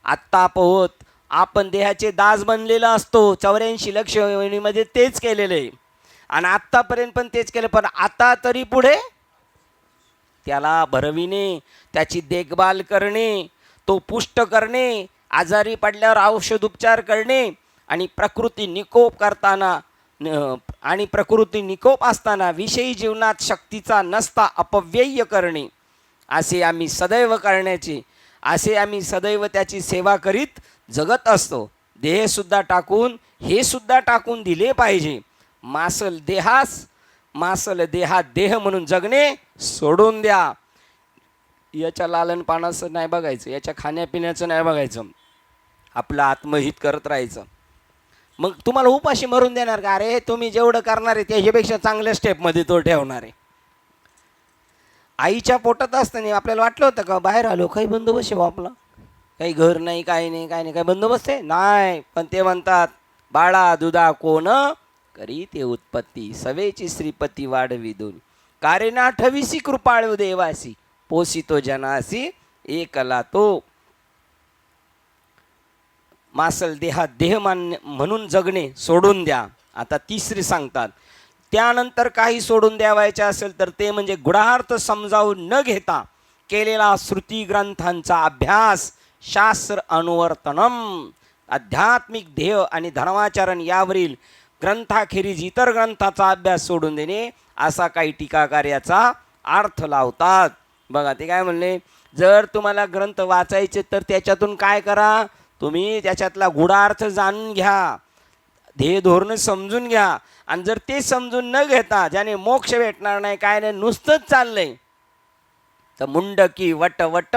आत्ता पोहत आपण देहाचे दास बनलेला असतो. 84 लक्ष योनीमध्ये तेच केलेलं आहे आणि आत्तापर्यंत पण तेच केलं. पण आता तरी पुढे त्याला भरविणे, त्याची देखभाल करणे, तो पुष्ट करणे, आजारी पडल्यावर औषधोपचार करणे आणि प्रकृती निकोप असताना विषयी जीवनात शक्तीचा नसता अपव्यय करणे, असे आम्ही सदैव त्याची सेवा करीत जगत असतो. देहसुद्धा टाकून हे सुद्धा टाकून दिले पाहिजे. मासल देहात देह म्हणून जगणे सोडून द्या. याच्या लालनपानाचं नाही बघायचं, याच्या खाण्यापिण्याचं नाही बघायचं, आपलं आत्महित करत राहायचं. मग तुम्हाला उपाशी मरून देणार का? अरे तुम्ही जेवढं करणार आहे त्याच्यापेक्षा चांगल्या स्टेपमध्ये तो ठेवणार आहे. आईच्या पोटात असताना आपल्याला वाटलं होतं का बाहेर आलो काही बंदोबस्त आहे आपला, काही घर नाही, काही नाही, काही बंदोबस्त आहे नाही. पण ते म्हणतात बाळा दुधा कोण करी ते उत्पत्ती, सवेची श्रीपती वाढवी दोन, कारेना ठविसी कृपाळू देवासी, पोसितो जनासी एकला तो. मासल देहात देह म्हणून जगणे सोडून द्या. आता तिसरी सांगतात त्यानंतर काही सोडून द्यावायचे असेल तर ते म्हणजे गुढार्थ समजावून न घेता केलेला श्रुती ग्रंथांचा अभ्यास, शास्त्र अनुवर्तनम. आध्यात्मिक ध्येय आणि धर्माचरण यावरील ग्रंथाखेरीज इतर ग्रंथाचा अभ्यास सोडून देणे, असा काही टीकाकार्याचा अर्थ लावतात. बघा ते काय म्हणले, जर तुम्हाला ग्रंथ वाचायचे तर त्याच्यातून काय करा, तुम्ही त्याच्यातला गूढार्थ जाणून घ्या, ध्येय धोरण समजून घ्या. आणि जर ते समजून न घेता ज्याने मोक्ष भेटणार नाही, काय नाही, नुसतंच चाललंय तर मुंडकी वट वट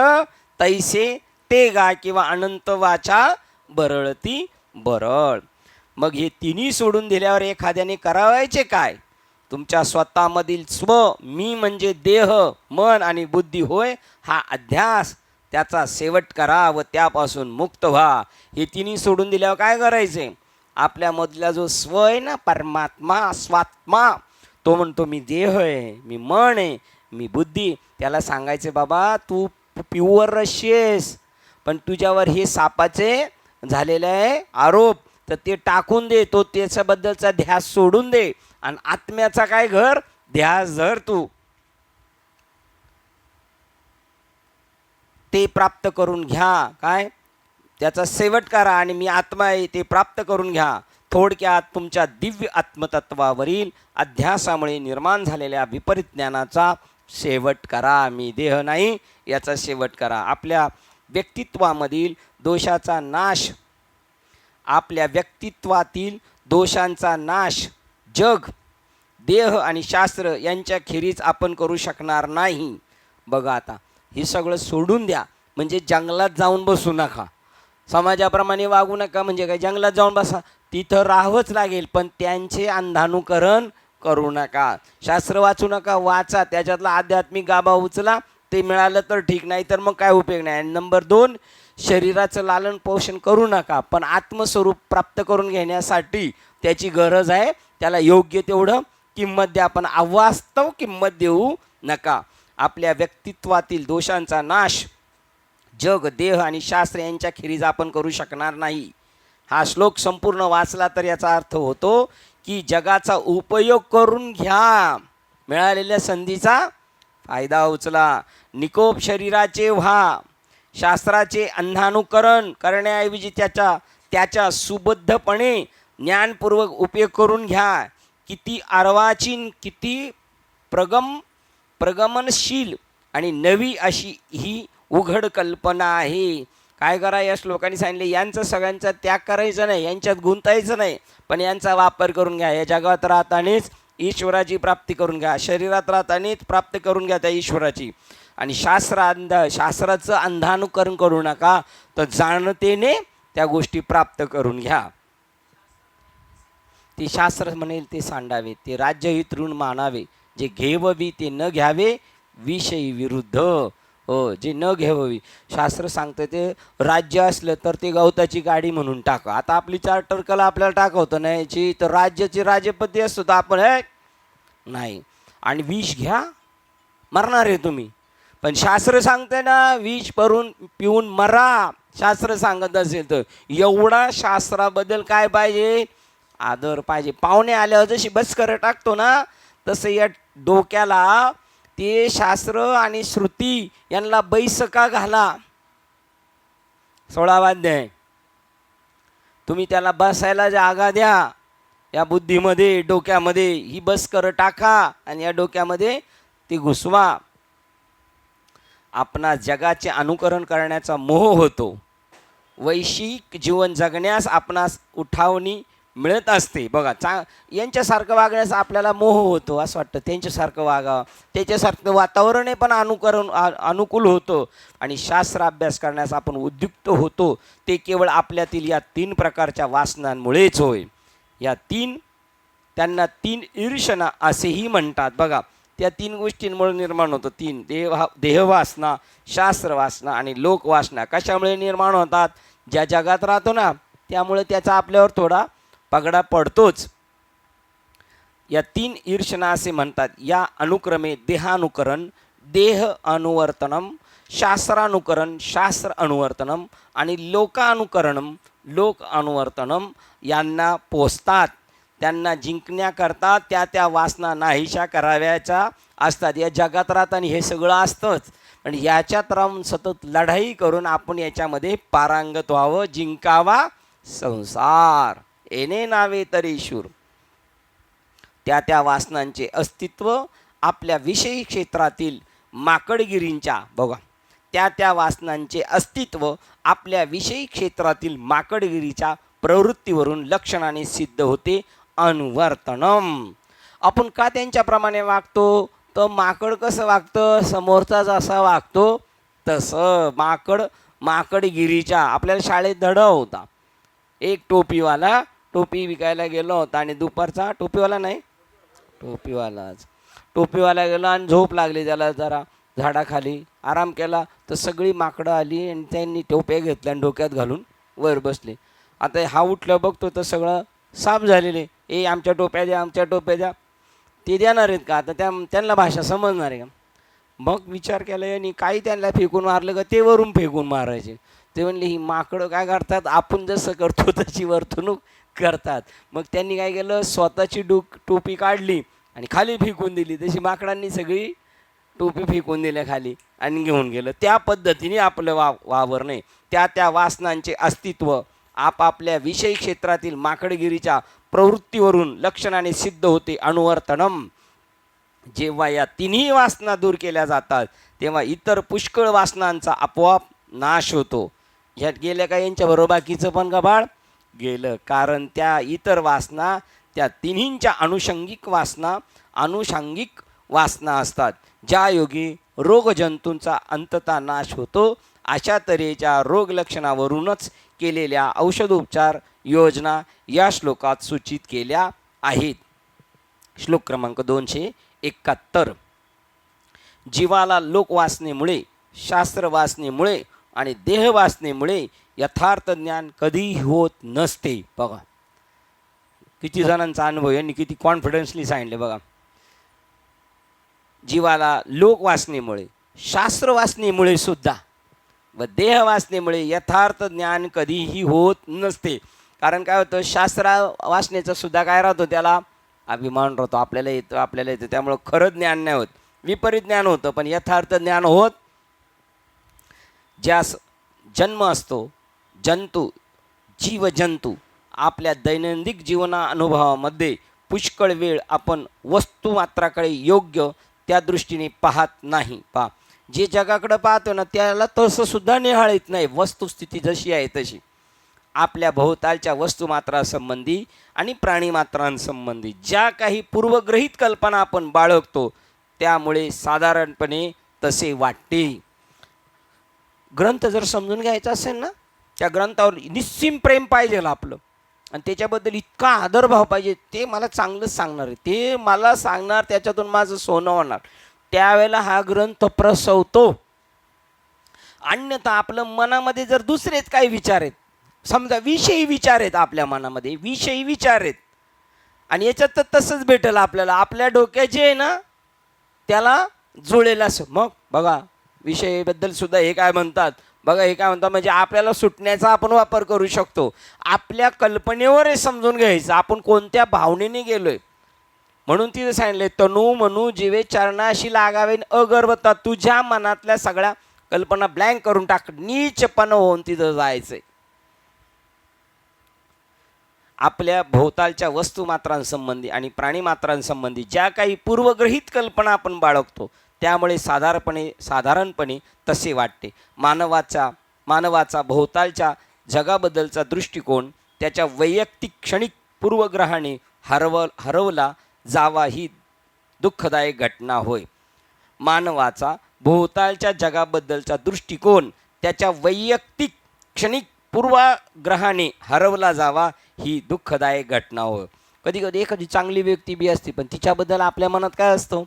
तैसे ते गा किंवा अनंत वाचा बरळती बरळ. मग हे तिन्ही सोडून दिल्यावर एखाद्याने करावायचे काय? तुमच्या स्वतःमधील स्व मी म्हणजे देह, मन आणि बुद्धी होय हा अध्यास, त्याचा शेवट करा व त्यापासून मुक्त व्हा. हे तिन्ही सोडून दिल्यावर काय करायचे? आपल्यामधला जो स्व आहे ना, परमात्मा स्वात्मा, तो म्हणतो मी देह आहे, मी मन आहे, मी बुद्धी. त्याला सांगायचे बाबा तू प्युअर रशियस, पण तुझ्यावर हे सापाचे झालेले आहे आरोप, तर ते टाकून दे, तो त्याच्याबद्दलचा ध्यास सोडून दे आणि आत्म्याचा काय घर ध्यास धर, तू ते प्राप्त करून घ्या. काय त्याचा शेवट करा आणि मी आत्मा आहे ते प्राप्त करून घ्या. थोडक्यात तुमच्या दिव्य आत्मतत्वावरील अध्यासामुळे निर्माण झालेल्या विपरीत ज्ञानाचा शेवट करा. मी देह नाही, याचा शेवट करा. आपल्या व्यक्तित्वामधील दोषाचा नाश, आपल्या व्यक्तित्वातील दोषांचा नाश जग, देह आणि शास्त्र यांच्या खेरीज आपण करू शकणार नाही. बघा आता हे सगळं सोडून द्या, म्हणजे जंगलात जाऊन बसू नका, समाजाप्रमाणे वागू नका. म्हणजे काय, जंगलात जाऊन बसा, तिथं राहावंच लागेल, पण त्यांचे अंधानुकरण करू नका. शास्त्र वाचू नका, वाचा, त्याच्यातला आध्यात्मिक गाभा उचला, ते मिळालं तर ठीक, नाही तर मग काय उपयोग नाही. नंबर 2, शरीराचं लालन पोषण करू नका, पण आत्मस्वरूप प्राप्त करून घेण्यासाठी त्याची गरज आहे, त्याला योग्य तेवढं किंमत द्या, पण अवास्तव किंमत देऊ नका. आपल्या व्यक्तित्वातील दोषांचा नाश जग, देह आणि शास्त्र यांच्या खेरीज आपण करू शकणार नाही. हा श्लोक संपूर्ण वाचला तर याचा अर्थ होतो की जगाचा उपयोग करून घ्या, मिळालेल्या संधीचा फायदा उचला, निकोप शरीराचे व्हा, शास्त्राचे अंधानुकरण करण्याऐवजी त्याच्या सुबद्धपणे ज्ञानपूर्वक उपयोग करून घ्या. किती अर्वाचीन, किती प्रगमनशील आणि नवी अशी ही उघड कल्पना आहे. काय करा, या श्लोकांनी सांगितले, यांचं सगळ्यांचा त्याग करायचा नाही, यांच्यात गुंतायचं नाही, पण यांचा वापर करून घ्या. या जगात राहतानेच ईश्वराची प्राप्ती करून घ्या, शरीरात राहतानेच प्राप्त करून घ्या त्या ईश्वराची. आणि शास्त्राचं अंधानुकरण करू नका, तर जाणतेने त्या गोष्टी प्राप्त करून घ्या. ते शास्त्र म्हणेल ते सांडावे, ते राज्यहित ऋण मानावे, जे घेववी ते न घ्यावे, विषयी विरुद्ध. हो, जे न घ्यावी. शास्त्र सांगतं ते राज्य असलं तर ते गवताची गाडी म्हणून टाका. आता आपली चार्टर कला आपल्याला टाकवतं नाही, तर राज्याची राजपती असतो तर आपण नाही. आणि विष घ्या, मरणार आहे तुम्ही, पण शास्त्र सांगते ना, विष पिऊन मरा. शास्त्र सांगत असेल तर एवढा शास्त्राबद्दल काय पाहिजे, आदर पाहिजे. पाहुणे आल्यावर जशी बसकर टाकतो ना, तसं या डोक्याला ते शास्त्र आणि श्रुती यांना बैसका घाला. 16 अध्याय, तुम्ही त्याला बसायला जागा द्या. या बुद्धीमध्ये, डोक्यामध्ये ही बसकर टाका आणि या डोक्यामध्ये ती घुसवा. आपणा जगाचे अनुकरण करण्याचा मोह होतो. वैश्विक जीवन जगण्यास आपणास उठावणी मिळत असते. बघा, यांच्यासारखं वागण्यास आपल्याला मोह होतो, असं वाटतं त्यांच्यासारखं वागावं, त्याच्यासारखं वातावरण पण अनुकूल होतं आणि शास्त्र अभ्यास करण्यास आपण उद्युक्त होतो. ते केवळ आपल्यातील या 3 प्रकारच्या वासनांमुळेच होय. त्यांना 3 ईर्षणा असेही म्हणतात. बघा, त्या 3 गोष्टींमुळे निर्माण होतं. 3 देहवासना, शास्त्रवासना आणि लोकवासना. कशामुळे निर्माण होतात? ज्या जगात राहतो ना, त्यामुळे त्याचा आपल्यावर थोडा पगडा पडतोच. या 3 ईर्षणा असे म्हणतात. या अनुक्रमे देहानुकरण, देह अनुवर्तनम, शास्त्रानुकरण, शास्त्र अनुवर्तनम आणि लोकानुकरणम, लोक अनुवर्तनम यांना पोचतात. त्यांना जिंकण्याकरता त्या वासना नाहीशा कराव्याच्या असतात. या जगात राहताना हे सगळं असतंच, पण याच्यात राहून सतत लढाई करून आपण याच्यामध्ये पारंगत व्हावं, जिंकावा संसार. येणे नावे तरी शूर. त्या वासनांचे अस्तित्व आपल्या विषयी क्षेत्रातील माकडगिरींच्या, बघा, त्या वासनांचे अस्तित्व आपल्या विषयी क्षेत्रातील माकडगिरीच्या प्रवृत्तीवरून लक्षणाने सिद्ध होते. अनुवर्तनम. आपण का त्यांच्याप्रमाणे वागतो? तर माकड कसं वागतं, समोरचा जसा वागतो तसं. माकडगिरीच्या आपल्याला शाळेत धडा होता. एक टोपीवाला टोपी विकायला गेलो होता आणि दुपारचा टोपीवाला गेलो आणि झोप लागली त्याला, जरा झाडाखाली आराम केला तर सगळी माकडं आली आणि त्यांनी टोप्या घेतल्या आणि डोक्यात घालून वर बसले. आता हा उठलं बघतो तर सगळं साफ झालेले. आमच्या टोप्या द्या, आमच्या टोप्या द्या. ते देणार आहेत का? आता त्यांना भाषा समजणार आहे का? मग विचार केला यांनी, काही त्यांना फेकून मारलं का ते वरून फेकून मारायचे. ते म्हणले ही माकडं काय करतात, आपण जसं करतो तशी वर्तणूक करतात. मग त्यांनी काय केलं, स्वतःची टोपी काढली आणि खाली फेकून दिली. तशी माकडांनी सगळी टोपी फेकून दिल्या खाली आणि घेऊन गेलं. त्या पद्धतीने आपलं वावर नाही. त्या वासनांचे अस्तित्व आपापल्या विषयी क्षेत्रातील माकडगिरीच्या प्रवृत्तीवरून लक्षणाने सिद्ध होते. अनुवर्तनम. जेव्हा या तिन्ही वासना दूर केल्या जातात तेव्हा इतर पुष्कळ वासनांचा आपोआप नाश होतो. ह्यात गेल्या का यांच्याबरोबर बाकीचं पण गबाळ गेलं. कारण त्या इतर वासना त्या तिन्हींच्या अनुषंगिक वासना असतात, ज्या योगी रोगजंतूंचा अंततः नाश होतो. अशा तऱ्हेच्या रोगलक्षणावरूनच केलेल्या औषधोपचार योजना या श्लोकात सूचित केल्या आहेत. श्लोक क्रमांक 271. जीवाला लोकवासनेमुळे, शास्त्रवासनेमुळे आणि देहवासनेमुळे यथार्थ ज्ञान कधीही होत नसते. बघा किती जणांचा अनुभव, यांनी किती कॉन्फिडन्सली सांगितले. बघा, जीवाला लोकवासनेमुळे, शास्त्रवासनेमुळे सुद्धा व देहवासनेमुळे यथार्थ ज्ञान कधीही होत नसते. कारण काय होतं, शास्त्र वासनेचं सुद्धा काय राहतो, त्याला अभिमान राहतो, आपल्याला येतं, त्यामुळं खरं ज्ञान नाही होत, विपरीत ज्ञान होतं, पण यथार्थ ज्ञान होत. ज्यास जन्म असतो, जीवजंतू आपल्या दैनंदिन जीवना अनुभवामध्ये पुष्कळ वेळ आपण वस्तुमात्राकडे योग्य त्या दृष्टीने पाहत नाही. जे जगाकडे पाहतो ना त्याला तसं सुद्धा निहाळीत नाही. वस्तुस्थिती जशी आहे तशी आपल्या भोवतालच्या वस्तुमात्रांसंबंधी आणि प्राणीमात्रांसंबंधी ज्या काही पूर्वग्रहित कल्पना आपण बाळगतो त्यामुळे साधारणपणे तसे वाटते. ग्रंथ जर समजून घ्यायचा असेल ना, त्या ग्रंथावर निस्सीम प्रेम पाहिजे आपलं, आणि त्याच्याबद्दल इतका आदरभाव पाहिजे, ते मला चांगलंच सांगणार आहे, ते मला सांगणार, त्याच्यातून माझं सोनं होणार, त्यावेळेला हा ग्रंथ प्रसवतो. अन्यथा आपलं मनामध्ये जर दुसरेच काही विचार आहेत, समजा विषयी विचार आहेत, आपल्या मनामध्ये विषयी विचार आहेत, आणि याच्यात तर तसंच भेटेल आपल्याला, आपल्या डोक्याचे आहे ना त्याला जुळेल असं. मग बघा विषयाबद्दल सुद्धा हे काय म्हणतात, बघा हे काय म्हणतात, म्हणजे आपल्याला सुटण्याचा आपण वापर करू शकतो. आपल्या कल्पनेवर हे समजून घ्यायचं आपण कोणत्या भावनेने गेलोय. म्हणून तिथे सांगितले, तनू मनू जीवे चरणाशी लागावे अगर्वता, तुझ्या मनातल्या सगळ्या कल्पना ब्लँक करून टाक, नीचपण होऊन तिथं जायचंय. आपल्या भोवतालच्या वस्तुमात्रांसंबंधी आणि प्राणीमात्रांसंबंधी ज्या काही पूर्वग्रहित कल्पना आपण बाळगतो त्यामुळे साधारणपणे तसे वाटते. मानवाचा भोवतालच्या जगाबद्दलचा दृष्टिकोन त्याच्या वैयक्तिक क्षणिक पूर्वग्रहाने हरवला जावा ही दुःखदायक घटना होय. मानवाचा भोवतालच्या जगाबद्दलचा दृष्टिकोन त्याच्या वैयक्तिक क्षणिक पूर्वग्रहाने हरवला जावा ही दुःखदायक घटना होय. कधी कधी एखादी चांगली व्यक्ती बी असते, पण तिच्याबद्दल आपल्या मनात काय असतं,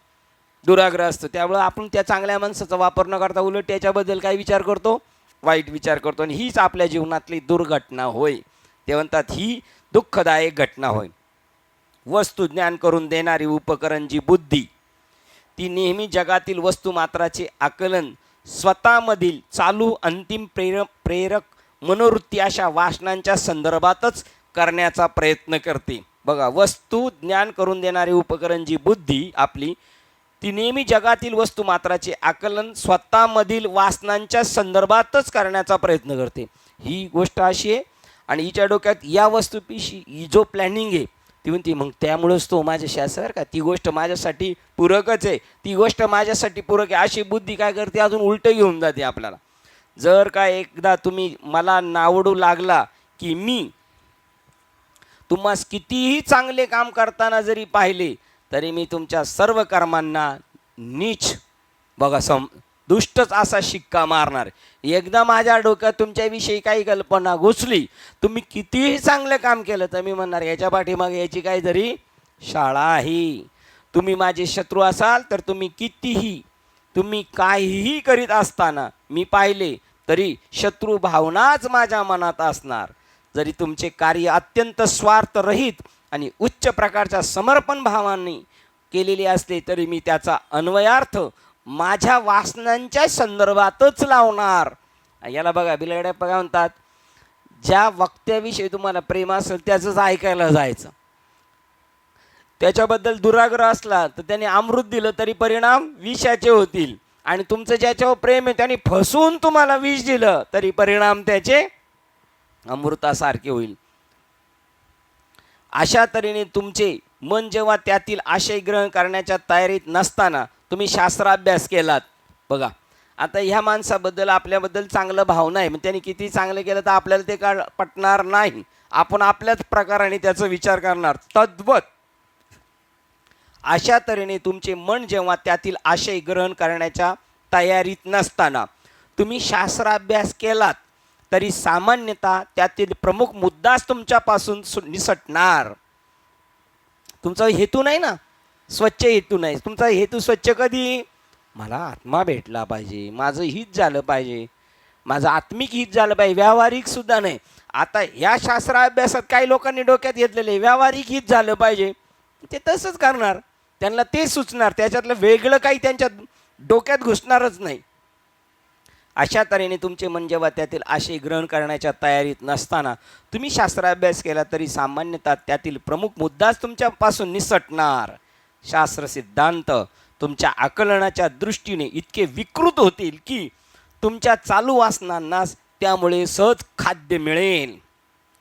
दुराग्रह असतो. त्यामुळे आपण त्या चांगल्या माणसाचा वापर न करता उलट त्याच्याबद्दल काय विचार करतो, वाईट विचार करतो, आणि हीच आपल्या जीवनातली दुर्घटना होय. ते म्हणतात ही दुःखदायक घटना होय. वस्तुज्ञान करून देणारी उपकरण जी बुद्धी, ती नेहमी जगातील वस्तुमात्राचे आकलन स्वतःमधील चालू अंतिम प्रेरक मनोवृत्ती अशा वासनांच्या संदर्भातच करण्याचा प्रयत्न करते. बघा, वस्तू ज्ञान करून देणारी उपकरण जी बुद्धी आपली, ती नेहमी जगातील वस्तुमात्राचे आकलन स्वतःमधील वासनांच्या संदर्भातच करण्याचा प्रयत्न करते. ही गोष्ट अशी आहे, आणि हिच्या डोक्यात या वस्तूपिशी जो प्लॅनिंग आहे ती म्हणते, मग त्यामुळेच तो माझ्याशी असं का, ती गोष्ट माझ्यासाठी पूरकच आहे, ती गोष्ट माझ्यासाठी पूरक आहे, अशी बुद्धी काय करते, अजून उलटं घेऊन जाते आपल्याला. जर का एकदा तुम्ही मला नावडू लागला की मी तुम्हास कितीही चांगले काम करताना जरी पाहिले तरी मी तुमच्या सर्व कर्मांना नीच, बघा दुष्टच असा शिक्का मारणार. एकदा माझ्या डोक्यात तुमच्याविषयी काही कल्पना घुसली, तुम्ही कितीही चांगलं काम केलं तर मी म्हणणार याच्या पाठीमागे याची काही तरी शाळा आहे. तुम्ही माझे शत्रू असाल तर तुम्ही काहीही करीत असताना मी पाहिले तरी शत्रू भावनाच माझ्या मनात असणार. जरी तुमचे कार्य अत्यंत स्वार्थरहित आणि उच्च प्रकारच्या समर्पण भावाने केलेले असले तरी मी त्याचा अन्वयार्थ माझ्या वासनांच्या संदर्भातच लावणार. याला बघा बिलगड्या बघा म्हणतात, ज्या वक्त्याविषयी तुम्हाला प्रेम असेल त्याचंच ऐकायला जायचं. त्याच्याबद्दल दुराग्रह असला तर त्याने अमृत दिलं तरी परिणाम विषाचे होतील, आणि तुमचं ज्याच्यावर प्रेम आहे त्याने फसवून तुम्हाला विष दिलं तरी परिणाम त्याचे अमृतासारखे होईल. अशा तऱ्हेने तुमचे मन जेव्हा त्यातील आशय ग्रहण करण्याच्या तयारीत नसताना तुम्ही शास्त्राभ्यास केलात. बघा आता ह्या माणसाबद्दल आपल्याबद्दल चांगलं भावना आहे, मग त्यांनी किती चांगलं केलं तर आपल्याला ते का पटणार नाही. आपण आपल्याच प्रकाराने त्याचा विचार करणार. तद्वत अशा तऱ्हेने तुमचे मन जेव्हा त्यातील आशय ग्रहण करण्याच्या तयारीत नसताना तुम्ही शास्त्राभ्यास केलात तरी सामान्यतः त्यातील प्रमुख मुद्दाच तुमच्यापासून निसटणार. तुमचा हेतू नाही ना, स्वच्छ हेतू नाही. तुमचा हेतू स्वच्छ कधी? मला आत्मा भेटला पाहिजे, माझं हित झालं पाहिजे, माझं आत्मिक हित झालं पाहिजे, व्यावहारिक सुद्धा नाही. आता या शास्त्राभ्यासात काही लोकांनी डोक्यात घेतलेले व्यावहारिक हित झालं पाहिजे, ते तसंच करणार, त्यांना ते सुचणार, त्याच्यातलं वेगळं काही त्यांच्या डोक्यात घुसणारच नाही. अशा तऱ्हेने तुमचे मन जेव्हा त्यातील आशय ग्रहण करण्याच्या तयारीत नसताना तुम्ही शास्त्राभ्यास केला तरी सामान्यतः त्यातील प्रमुख मुद्दाच तुमच्यापासून निसटणार. शास्त्र सिद्धांत तुमच्या आकलनाच्या दृष्टीने इतके विकृत होतील की तुमच्या चालू वासनांनाच त्यामुळे सहज खाद्य मिळेल.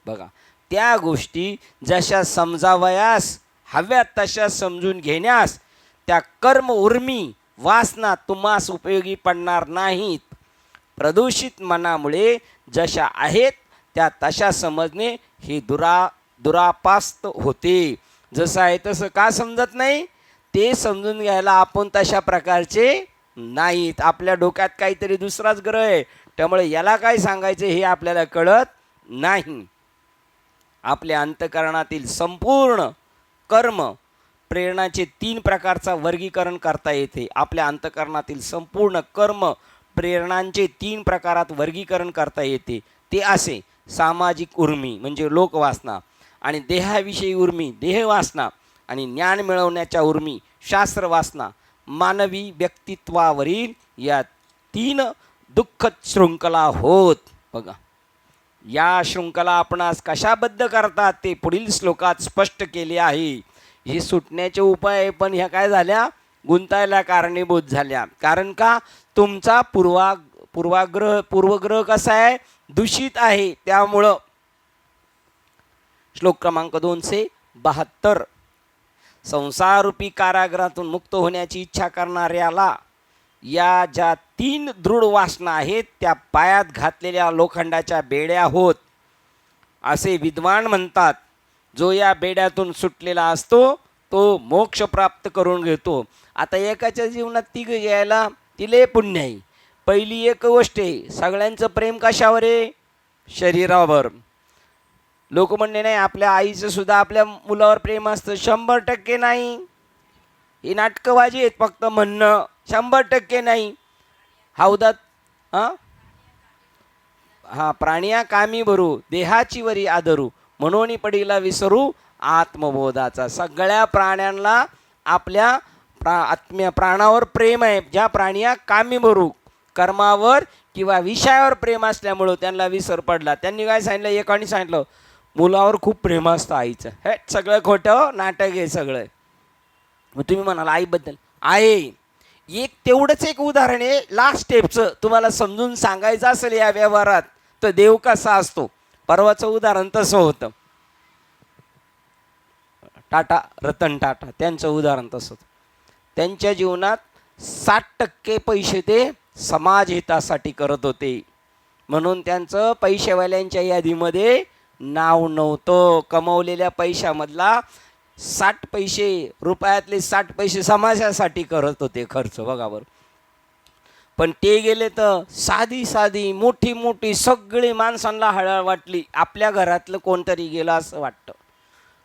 बघा त्या गोष्टी जशा समजावयास हव्या तशा समजून घेण्यास त्या कर्म उर्मी वासना तुम्हास उपयोगी पडणार नाहीत. प्रदूषित मनामुळे जशा आहेत त्या तशा समजणे हे दुरापास्त होते. जसं आहे तसं का समजत नाही? ते समजून घ्यायला आपण तशा प्रकारचे नाहीत. आपल्या डोक्यात काहीतरी दुसराच ग्रह आहे, त्यामुळे याला काय सांगायचं हे आपल्याला कळत नाही. आपल्या अंतःकरणातील संपूर्ण कर्म प्रेरणाचे 3 प्रकारचा वर्गीकरण करता येते. आपल्या अंतःकरणातील संपूर्ण कर्म प्रेरणांचे 3 प्रकारात वर्गीकरण करता येते. ते असे: सामाजिक उर्मी म्हणजे लोकवासना, आणि देहाविषयी उर्मी देहवासना, आणि ज्ञान मिळवण्याच्या उर्मी शास्त्रवासना. मानवी व्यक्तित्वावरील या 3 दुःखद शृंखला होत. बघा या शृंखला आपणास कशाबद्ध करतात ते पुढील श्लोकात स्पष्ट केले आहे. हे सुटण्याचे उपाय पण ह्या काय झाल्या? गुंतायला कारणीभूत झाल्या. कारण का? तुमचा पूर्वग्रह कसा आहे? दूषित आहे. त्यामुळं श्लोक क्रमांक 272, संसाररूपी कारागृहातून मुक्त होण्याची इच्छा करणाऱ्याला या ज्या 3 दृढ वासना आहेत त्या पायात घातलेल्या लोखंडाच्या बेड्या होत, असे विद्वान म्हणतात. जो या बेड्यातून सुटलेला असतो तो मोक्ष प्राप्त करून घेतो. आता एकाच्या जीवनात 3 यायला तिले पुण्य आहे. पहिली एक गोष्ट आहे, सगळ्यांचं प्रेम कशावर आहे? शरीरावर. लोक म्हणणे नाही, आपल्या आईचं सुद्धा आपल्या मुलावर प्रेम असतं. 100% नाही. ही नाटकबाजी आहेत, फक्त म्हणणं. 100% नाही. हौदात प्राणिया कामी भरू देहाची वरी आदरू, म्हणून पडीला विसरू आत्मबोधाचा. सगळ्या प्राण्यांना आपल्या प्राणावर प्रेम आहे. ज्या प्राणिया कामी भरू, कर्मावर किंवा विषयावर प्रेम असल्यामुळं त्यांना विसर पडला. त्यांनी काय सांगितलं? एकाने सांगितलं मुलावर खूप प्रेम असतं आईचं. हे सगळं खोटं नाटक आहे सगळं. मग तुम्ही म्हणाल आईबद्दल आहे. एक तेवढंच एक उदाहरण आहे लास्ट स्टेपचं. तुम्हाला समजून सांगायचं असेल या व्यवहारात तर देव कसा असतो. परवाचं उदाहरण तसं होतं. टाटा, रतन टाटा, त्यांचं उदाहरण तसं. त्यांच्या जीवनात 60% पैसे ते समाज हितासाठी करत होते, म्हणून त्यांचं पैसेवाल्यांच्या यादीमध्ये नाव नव्हतं. कमवलेल्या पैशामधला 60 पैसे, रुपयातले 60 पैसे समाजासाठी करत होते खर्च. बघा बरं. पण ते गेले तर साधी मोठी सगळी माणसांना हळहळ वाटली. आपल्या घरातलं कोणतरी गेलं असं वाटतं.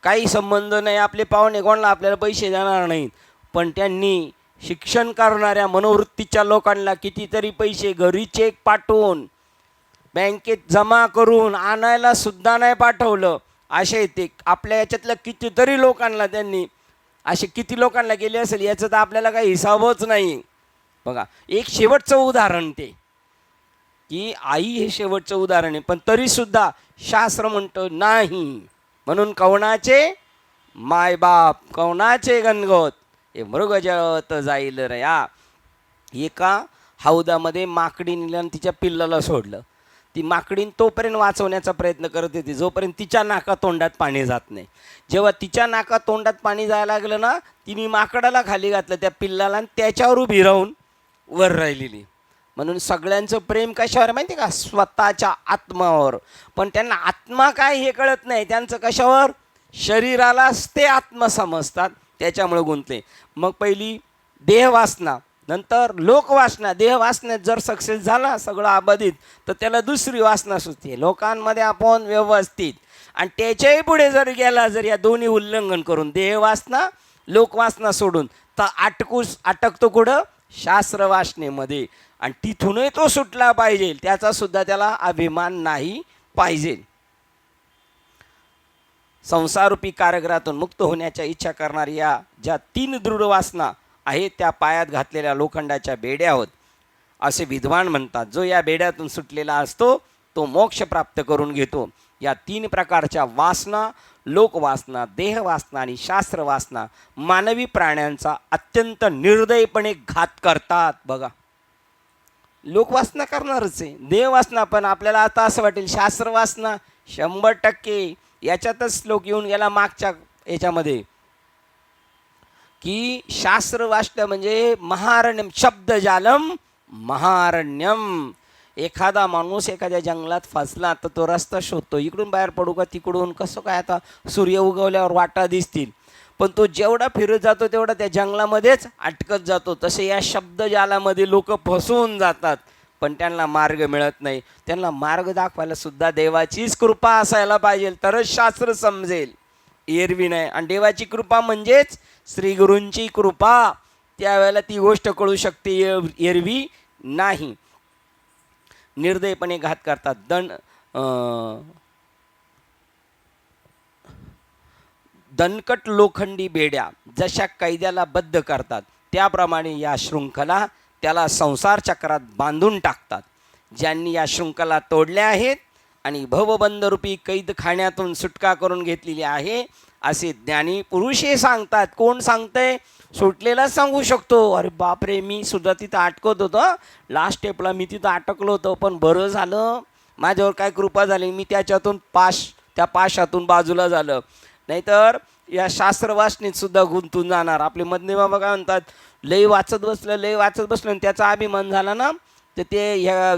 काही संबंध नाही, आपले पाहुणे कोणाला आपल्याला पैसे देणार नाहीत. पण त्यांनी शिक्षण करणाऱ्या मनोवृत्तीच्या लोकांना कितीतरी पैसे घरी चेक पाठवून बँकेत जमा करून आणायला सुद्धा नाही पाठवलं. असे ते आपल्या याच्यातल्या कितीतरी लोकांना त्यांनी, असे किती लोकांना गेले असेल याचं तर आपल्याला काही हिसाबच नाही. बघा एक शेवटचं उदाहरण ते की आई हे शेवटचं उदाहरण आहे. पण तरीसुद्धा शास्त्र म्हणतं नाही. म्हणून कवणाचे मायबाप कवणाचे गणगोत हे मृग जळत जाईल रया. एका हौदामध्ये माकडी नेलं आणि तिच्या पिल्लाला सोडलं. ती माकडीन तोपर्यंत वाचवण्याचा प्रयत्न करत होती जोपर्यंत तिच्या नाका तोंडात पाणी जात नाही. जेव्हा तिच्या नाका तोंडात पाणी जायला लागलं ना, तिने माकडाला खाली घातलं त्या पिल्लाला आणि त्याच्यावर उभी राहून वर राहिलेली. म्हणून सगळ्यांचं प्रेम कशावर माहिती आहे का? स्वतःच्या आत्मावर. पण त्यांना आत्मा काय हे कळत नाही. त्यांचं कशावर? शरीरालाच ते आत्मा समजतात, त्याच्यामुळे गुंतले. मग पहिली देहवासना, नंतर लोकवासना. देहवासनेत जर सक्सेस झाला सगळं अबाधित, तर त्याला दुसरी वासना सुचते, लोकांमध्ये आपण व्यवस्थित. आणि त्याच्याही पुढे जर गेला, जर या दोन्ही उल्लंघन करून देहवासना लोकवासना सोडून, तर अटकतो कुठं? शास्त्रवासनेमध्ये. आणि तिथूनही तो सुटला पाहिजे, त्याचा सुद्धा त्याला अभिमान नाही पाहिजे. संसारूपी कारागृहातून मुक्त होण्याच्या इच्छा करणारी या ज्या 3 दृढ वासना आहेत त्या पायात घातलेल्या लोखंडाच्या बेड्या आहोत असे विद्वान म्हणतात. जो या बेड्यातून सुटलेला असतो तो मोक्ष प्राप्त करून घेतो. या 3 प्रकारच्या वासना, लोकवासना, देहवासना आणि शास्त्रवासना मानवी प्राण्यांचा अत्यंत निर्दयीपणे घात करतात. बघा, लोकवासना करणारच आहे, देहवासना पण. आपल्याला आता असं वाटेल शास्त्रवासना 100% याच्यातच श्लोक येऊन गेला मागच्या याच्यामध्ये की शास्त्र वाचलं म्हणजे महारण्यम, शब्दजालम महारण्यम. एखादा माणूस एखाद्या जंगलात फसला तर तो रस्ता शोधतो, इकडून बाहेर पडू का तिकडून, कसं काय, आता सूर्य उगवल्यावर वाटा दिसतील. पण तो जेवढा फिरत जातो तेवढा त्या जंगलामध्येच अटकत जातो. तसे या शब्दजालामध्ये लोक फसवून जातात, पण त्यांना मार्ग मिळत नाही. त्यांना मार्ग दाखवायला सुद्धा देवाचीच कृपा असायला पाहिजे, तरच शास्त्र समजेल, एरवी नाही. आणि देवाची कृपा म्हणजेच श्री गुरूंची कृपा, त्यावेळेला ती गोष्ट कळू शकते, एरवी नाही. निर्दयपणे घात करतात. दणकट लोखंडी बेड्या जशा कैद्याला बद्ध करतात, त्याप्रमाणे या शृंखला त्याला संसार चक्रात बांधून टाकतात. ज्यांनी या शृंखला तोडल्या आहेत आणि भवबंधरूपी कैद खाण्यातून सुटका करून घेतलेली आहे असे ज्ञानी पुरुष हे सांगतात. कोण सांगतंय? सुटलेला सांगू शकतो. अरे बापरे, मी सुद्धा तिथं अटकत होतो, लास्ट स्टेपला मी तिथं अटकलो होतो, पण बरं झालं, माझ्यावर काय कृपा झाली, मी त्याच्यातून त्या पाशातून बाजूला झालं. नाहीतर या शास्त्रवासनेत सुद्धा गुंतून जाणार. आपले मधने बाबा काय म्हणतात, लय वाचत बसलं आणि त्याचा अभिमान झाला ना, तर ते ह्या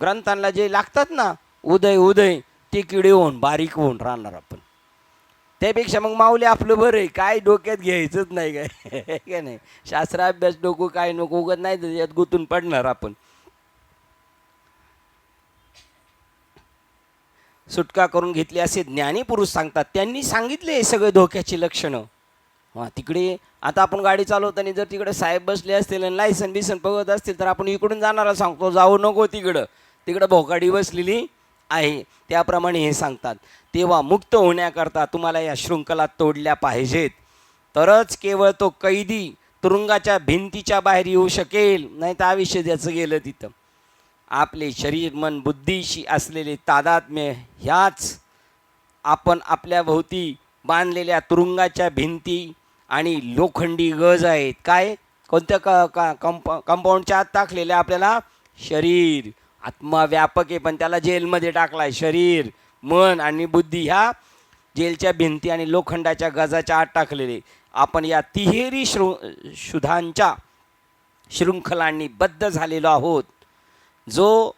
ग्रंथांना जे लागतात ना उदय ते किडे होऊन बारीक होऊन राहणार आपण. त्यापेक्षा मग माऊली आपलं बरं आहे, काय डोक्यात घ्यायचंच नाही काय काय नाही. शास्त्राभ्यास डोकं काय नको उगत नाही, तर यात गुंतून पडणार आपण. सुटका करून घेतली असे ज्ञानी पुरुष सांगतात. त्यांनी सांगितले सगळे धोक्याची लक्षणं. तिकडे आता आपण गाडी चालवताना जर तिकडे साहेब बसले असतील आणि लायसन बिसन बघत असतील तर आपण इकडून जाणारा सांगतो जाऊ नको तिकडं भोकाडी बसलेली आहे. त्याप्रमाणे हे सांगतात. तेव्हा मुक्त होण्याकरता तुम्हाला या शृंखला तोडल्या पाहिजेत, तरच केवळ तो कैदी तुरुंगाच्या भिंतीच्या बाहेर येऊ शकेल, नाही तर आयुष्य त्याचं गेलं तिथं. आपले शरीर मन बुद्धीशी असलेले तादात्म्य ह्याच आपण आपल्या भोवती बांधलेल्या तुरुंगाच्या भिंती आणि लोखंडी गज आहेत. काय? कोणत्या कंपाऊंडच्या आत टाकलेले आपल्याला शरीर. आत्मा व्यापक आहे, पण त्याला जेलमध्ये टाकलाय. शरीर मन आणि बुद्धी ह्या जेलच्या भिंती आणि लोखंडाच्या गजाच्या आत टाकलेले. आपण या तिहेरी शुद्धांच्या शृंखलांनी बद्ध झालेलो आहोत. जो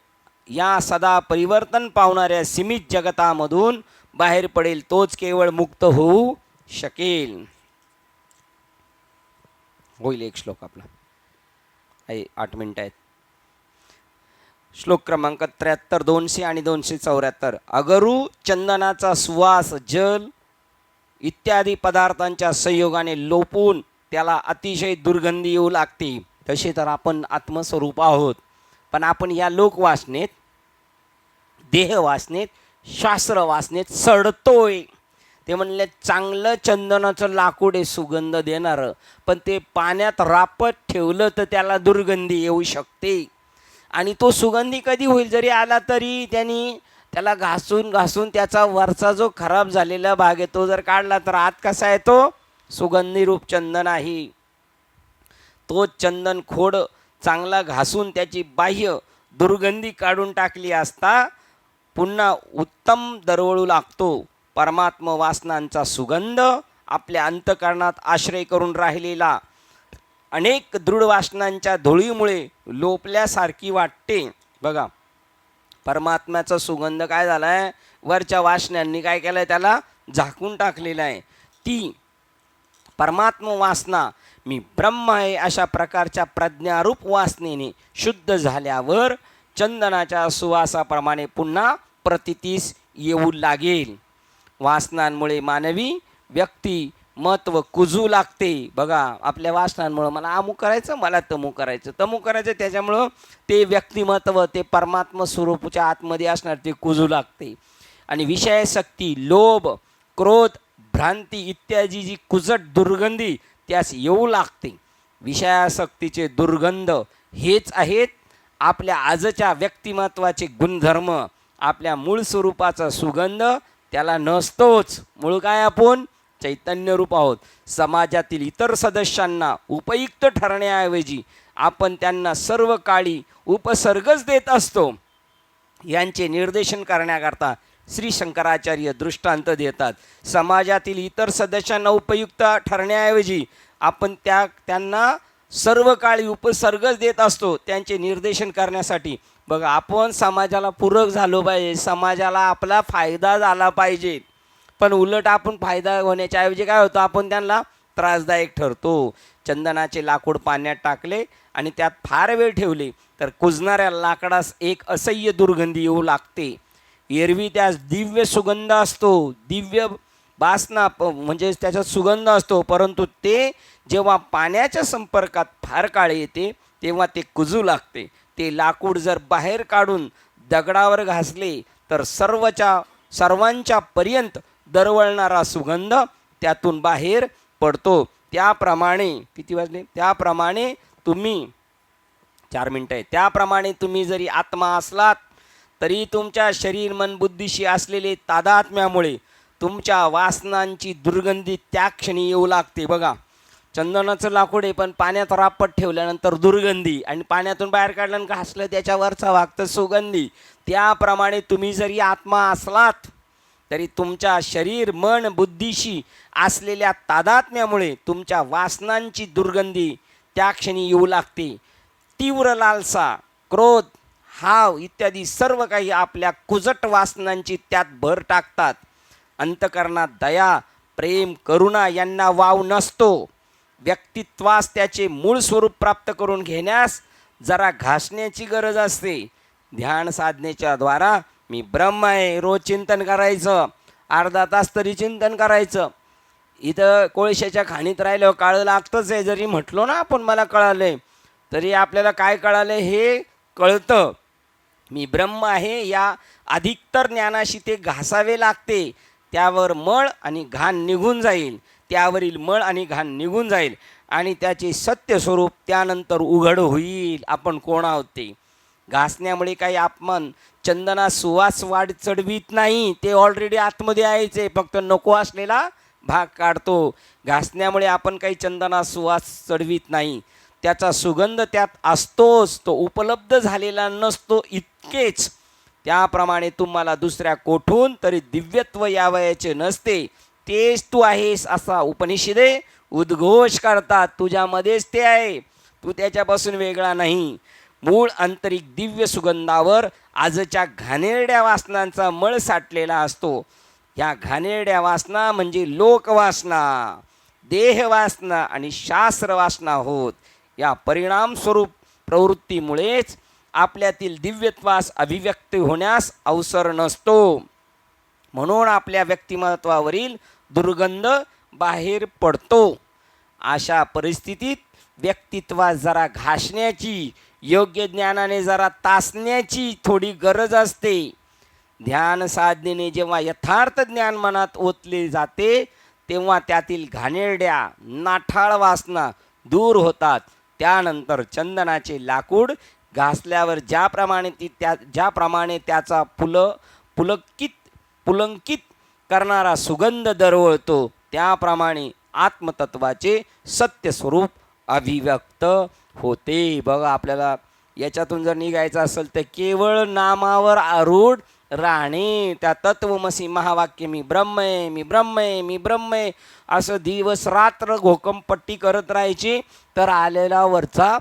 या सदा परिवर्तन पावणाऱ्या सीमित जगतामधून बाहेर पडेल तोच केवळ मुक्त होऊ शकेल. होईल एक श्लोक आपला आहे, 8 मिनिटं आहेत. श्लोक क्रमांक 73, 200 आणि 274. अगरू चंदनाचा सुवास जल इत्यादी पदार्थांच्या संयोगाने लोपून त्याला अतिशय दुर्गंधी येऊ लागते. तसे तर आपण आत्मस्वरूप आहोत, पण आपण या लोकवासनेत, देहवासनेत, शास्त्रवासनेत सडतोय. ते म्हणले चांगलं चंदनाचं लाकूड आहे सुगंध देणारं, पण ते पाण्यात रापत ठेवलं तर त्याला दुर्गंधी येऊ शकते. आणि तो सुगंधी कधी होईल, जरी आला तरी त्याला घासून त्याचा वरचा जो खराब झालेला भाग आहे तो जर काढला तर आत कसा आहे तो सुगंधी रूप चंदन आहे. तो चंदन खोड चांगला घासून त्याची बाह्य दुर्गंधी काढून टाकली असता पुन्हा उत्तम दरवळू लागतो. परमात्म वासनांचा सुगंध आपल्या अंतःकरणात आश्रय करून राहिलेला अनेक दृढ वासनांच्या धुळीमुळे लोपल्यासारखी वाटते. बघा, परमात्म्याचा सुगंध काय झाला आहे, वरच्या वासनांनी काय केलं आहे, त्याला झाकून टाकलेलं आहे. ती परमात्म वासना मी ब्रह्म आहे अशा प्रकारच्या प्रज्ञारूप वासनेने शुद्ध झाल्यावर चंदनाच्या सुवासाप्रमाणे पुन्हा प्रतितीस येऊ लागेल. वासनांमुळे मानवी व्यक्ती महत्व कुजू लागते. बघा, आपल्या वासनांमुळं मला अमुक करायचं, मला तमुक करायचं, तमुक करायचं, त्याच्यामुळं ते व्यक्तिमत्व ते परमात्म स्वरूपाच्या आतमध्ये असणार ते कुजू लागते. आणि विषयासक्ती, लोभ, क्रोध, भ्रांती इत्यादी जी कुजट दुर्गंधी त्यास येऊ लागते. विषयासक्तीचे दुर्गंध हेच आहेत आपल्या आजच्या व्यक्तिमत्वाचे गुणधर्म. आपल्या मूळ स्वरूपाचा सुगंध त्याला नसतोच. मूळ काय, आपण चैतन्य रूप आहोत. समाजातील इतर सदस्यांना उपयुक्त ठरण्याऐवजी आपण त्यांना सर्व काळी उपसर्गच देत असतो. यांचे निर्देशन करण्याकरता श्री शंकराचार्य दृष्टांत देतात. समाजातील इतर सदस्यांना उपयुक्त ठरण्याऐवजी आपण त्यांना सर्व काळी उपसर्गच देत असतो त्यांचे निर्देशन करण्यासाठी. बघा, आपण समाजाला पूरक झालो पाहिजे, समाजाला आपला फायदा झाला पाहिजे, पण उलट आपण फायदा होण्याच्या ऐवजी काय होतं, आपण त्यांना त्रासदायक ठरतो. चंदनाचे लाकूड पाण्यात टाकले आणि त्यात फार वेळ ठेवले तर कुजणाऱ्या लाकडास एक असह्य दुर्गंधी येऊ लागते. एरवी त्यास दिव्य सुगंध असतो, दिव्य वासना म्हणजे त्याचा सुगंध असतो, परंतु ते जेव्हा पाण्याच्या संपर्कात फार काळ येते तेव्हा ते कुजू लागते. ते लाकूड जर बाहेर काढून दगडावर घासले तर सर्वांच्या पर्यंत दरवळणारा सुगंध त्यातून बाहेर पडतो. त्याप्रमाणे किती वाजले, त्याप्रमाणे तुम्ही 4 मिनिटं आहे, त्याप्रमाणे तुम्ही जरी आत्मा असलात तरी तुमच्या शरीर मन बुद्धीशी असलेले तादात्म्यामुळे तुमच्या वासनांची दुर्गंधी त्या क्षणी येऊ लागते. बघा, चंदनाचं लाकूड आहे पण पाण्यात रापट ठेवल्यानंतर दुर्गंधी, आणि पाण्यातून बाहेर काढल्यानं घासलं त्याच्यावरचा भाग तर सुगंधी. त्याप्रमाणे तुम्ही जरी आत्मा असलात तरी तुमच्या शरीर मन बुद्धीशी असलेल्या तादात्म्यामुळे तुमच्या वासनांची दुर्गंधी त्या क्षणी येऊ लागते. तीव्र लालसा, क्रोध, हाव इत्यादी सर्व काही आपल्या कुजट वासनांची त्यात भर टाकतात. अंतकरणात दया, प्रेम, करुणा यांना वाव नसतो. व्यक्तित्वास त्याचे मूळ स्वरूप प्राप्त करून घेण्यास जरा घासण्याची गरज असते. ध्यान साधनेच्या द्वारा मी ब्रह्म आहे रोज चिंतन करायचं, अर्धा तास तरी चिंतन करायचं. इथं कोळशाच्या खाणीत राहिलं काळं लागतंच आहे. जरी म्हटलो ना आपण मला कळालंय, तरी आपल्याला काय कळालं हे कळतं. मी ब्रह्म आहे या अधिकतर ज्ञानाशी ते घासावे लागते. त्यावर मळ आणि घाण निघून जाईल, त्यावरील मळ आणि घाण निघून जाईल आणि त्याचे सत्य स्वरूप त्यानंतर उघड होईल. आपण कोण आहोत ते घासण्यामुळे काही आपण चंदना सुवास वाढ चढवीत नाही, ते ऑलरेडी आतमध्ये यायचे, फक्त नको असलेला भाग काढतो. घासण्यामुळे आपण काही चंदना सुवास चढवीत नाही, त्याचा सुगंध त्यात असतोच, तो उपलब्ध झालेला नसतो इतकेच. त्याप्रमाणे तुम्हाला दुसऱ्या कोठून तरी दिव्यत्व यावयाचे नसते, तेच तू आहेस असा उपनिषदे उद्घोष करतात. तुझ्यामध्येच ते आहे, तू त्याच्यापासून वेगळा नाही. मूळ आंतरिक दिव्य सुगंधावर आजच्या घाणेरड्या वासनांचा मळ साठलेला असतो. ह्या घाणेरड्या वासना म्हणजे लोकवासना, देहवासना आणि शास्त्रवासना होत. या परिणामस्वरूप प्रवृत्तीमुळेच आपल्यातील दिव्यत्वास अभिव्यक्त होण्यास अवसर नसतो. म्हणून आपल्या व्यक्तिमत्वावरील दुर्गंध बाहेर पडतो. अशा परिस्थितीत व्यक्तित्वास जरा घासण्याची, योग्य ज्ञानाने जरा तासण्याची थोडी गरज असते. ध्यान साधनेने जेव्हा यथार्थ ज्ञान मनात ओतले जाते तेव्हा त्यातील घाणेरड्या नाठाळ वासना दूर होतात. त्यानंतर चंदनाचे लाकूड घासल्यावर ज्याप्रमाणे त्याचा पुलंकित करणारा सुगंध दरवळतो, त्याप्रमाणे आत्मतत्वाचे सत्य स्वरूप अभिव्यक्त होते. बघा, आपल्याला याच्यातून जर निघायचं असेल तर केवळ नामावर आरूढ राहणे. त्या तत्वमसी महावाक्य मी ब्रह्म आहे, मी ब्रह्म आहे, मी ब्रह्म आहे असं दिवस रात्र घोकमपट्टी करत राहायची, तर आलेला वरचा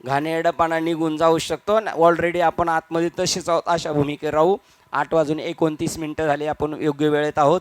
घाणेरडपणा निघून जाऊ शकतो. ऑलरेडी आपण आतमध्ये तसेच आहोत अशा भूमिकेत राहू. 8:29 झाले, आपण योग्य वेळेत आहोत.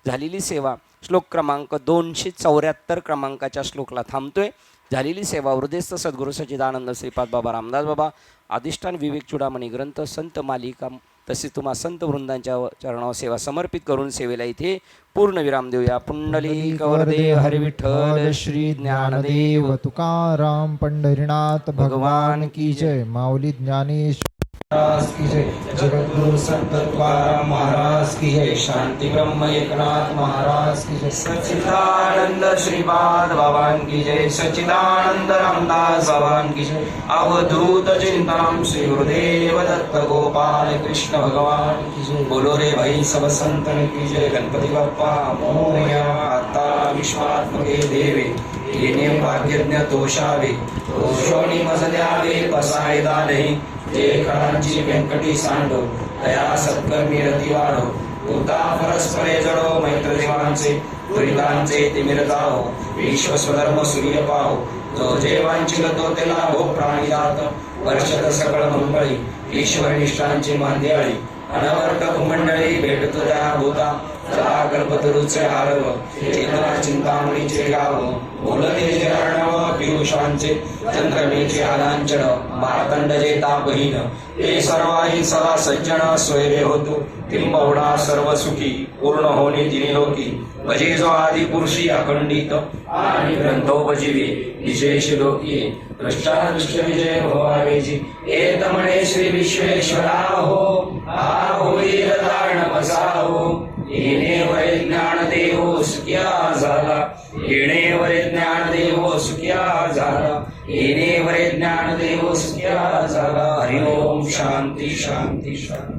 झालेली सेवा श्लोक क्रमांक 274 क्रमांकाच्या श्लोकला थांबतोय. झालेली सेवा हृदयस्थ सद्गुरू सच्चिदानंद श्रीपाद बाबा रामदास बाबा अधिष्ठान विवेक चुडामणी ग्रंथ संत मालिका तसेच तुम्हा संत वृंदांच्या चरणावर सेवा समर्पित करून सेवेला इथे पूर्ण विराम देऊया. पुंडलिक वरदे हरी विठ्ठल श्री ज्ञानदेव तुकाराम पंढरीनाथ भगवान की जय. माऊली ज्ञानेश्वर महाराज की जय. जगद्गुरु संत तुकाराम महाराज की जय. शांति ब्रह्म एकनाथ महाराज की जय. सच्चिदानंद श्रीपाद बाबां की जय. सच्चिदानंद रामदास बाबां की जय. अवधूत चिंतनम श्री गुरुदेव दत्त गोपाल कृष्ण भगवान की जय. बोलो रे भाई सब संतन की जय. गणपती बाप्पा मोरया. आता विश्वात्मके देवे येणे भाग्यज्ञ तोषावे, तोषोणी मज द्यावे पसायदा नाही. जे खरांची व्यंकटी सांडो, दया सत्कर्मी रती वाढो. तुता परस्परे जडो, मैत्र देवांचे दुरितांचे तिमिर जाओ. विश्व स्वधर्म सूर्य पाहो, जो जे वांछिल तो ते लाभो. प्राणी जात वर्षत सकळ मंगळी, ईश्वर निष्ठांची मांदियाळी. अनवर्तक मंडळी भेटतो त्या भूता, सदा कल्पतरूचे हारव. चेतना चिंतामणीचे गाव, बोलते जे अर्णव. पियुषांचे चंद्रमेचे आलांचन, मार्तंड जे तापहीन. ते सर्वाही सदा सज्जन, स्वैरे होतो किंबहुना सर्व सुखी. पूर्ण होणे तिन्ही लोकी, भजे जो आदि पुरुषी अखंडित. आणि ग्रंथोपजीवी विशेष लोकी. दृष्टादृष्ट विजय भवावेजी, एत म्हणे श्री विश्वेश्वरा हो. हा होईल तारण बसाहो, येणे वरे ज्ञान देहो सुख्या झाला. येणे वरे ज्ञान देहो सुख्या झाला. येणे वरे ज्ञान देहो सुख्या झाला. हरि ओम. शांती शांती शांती.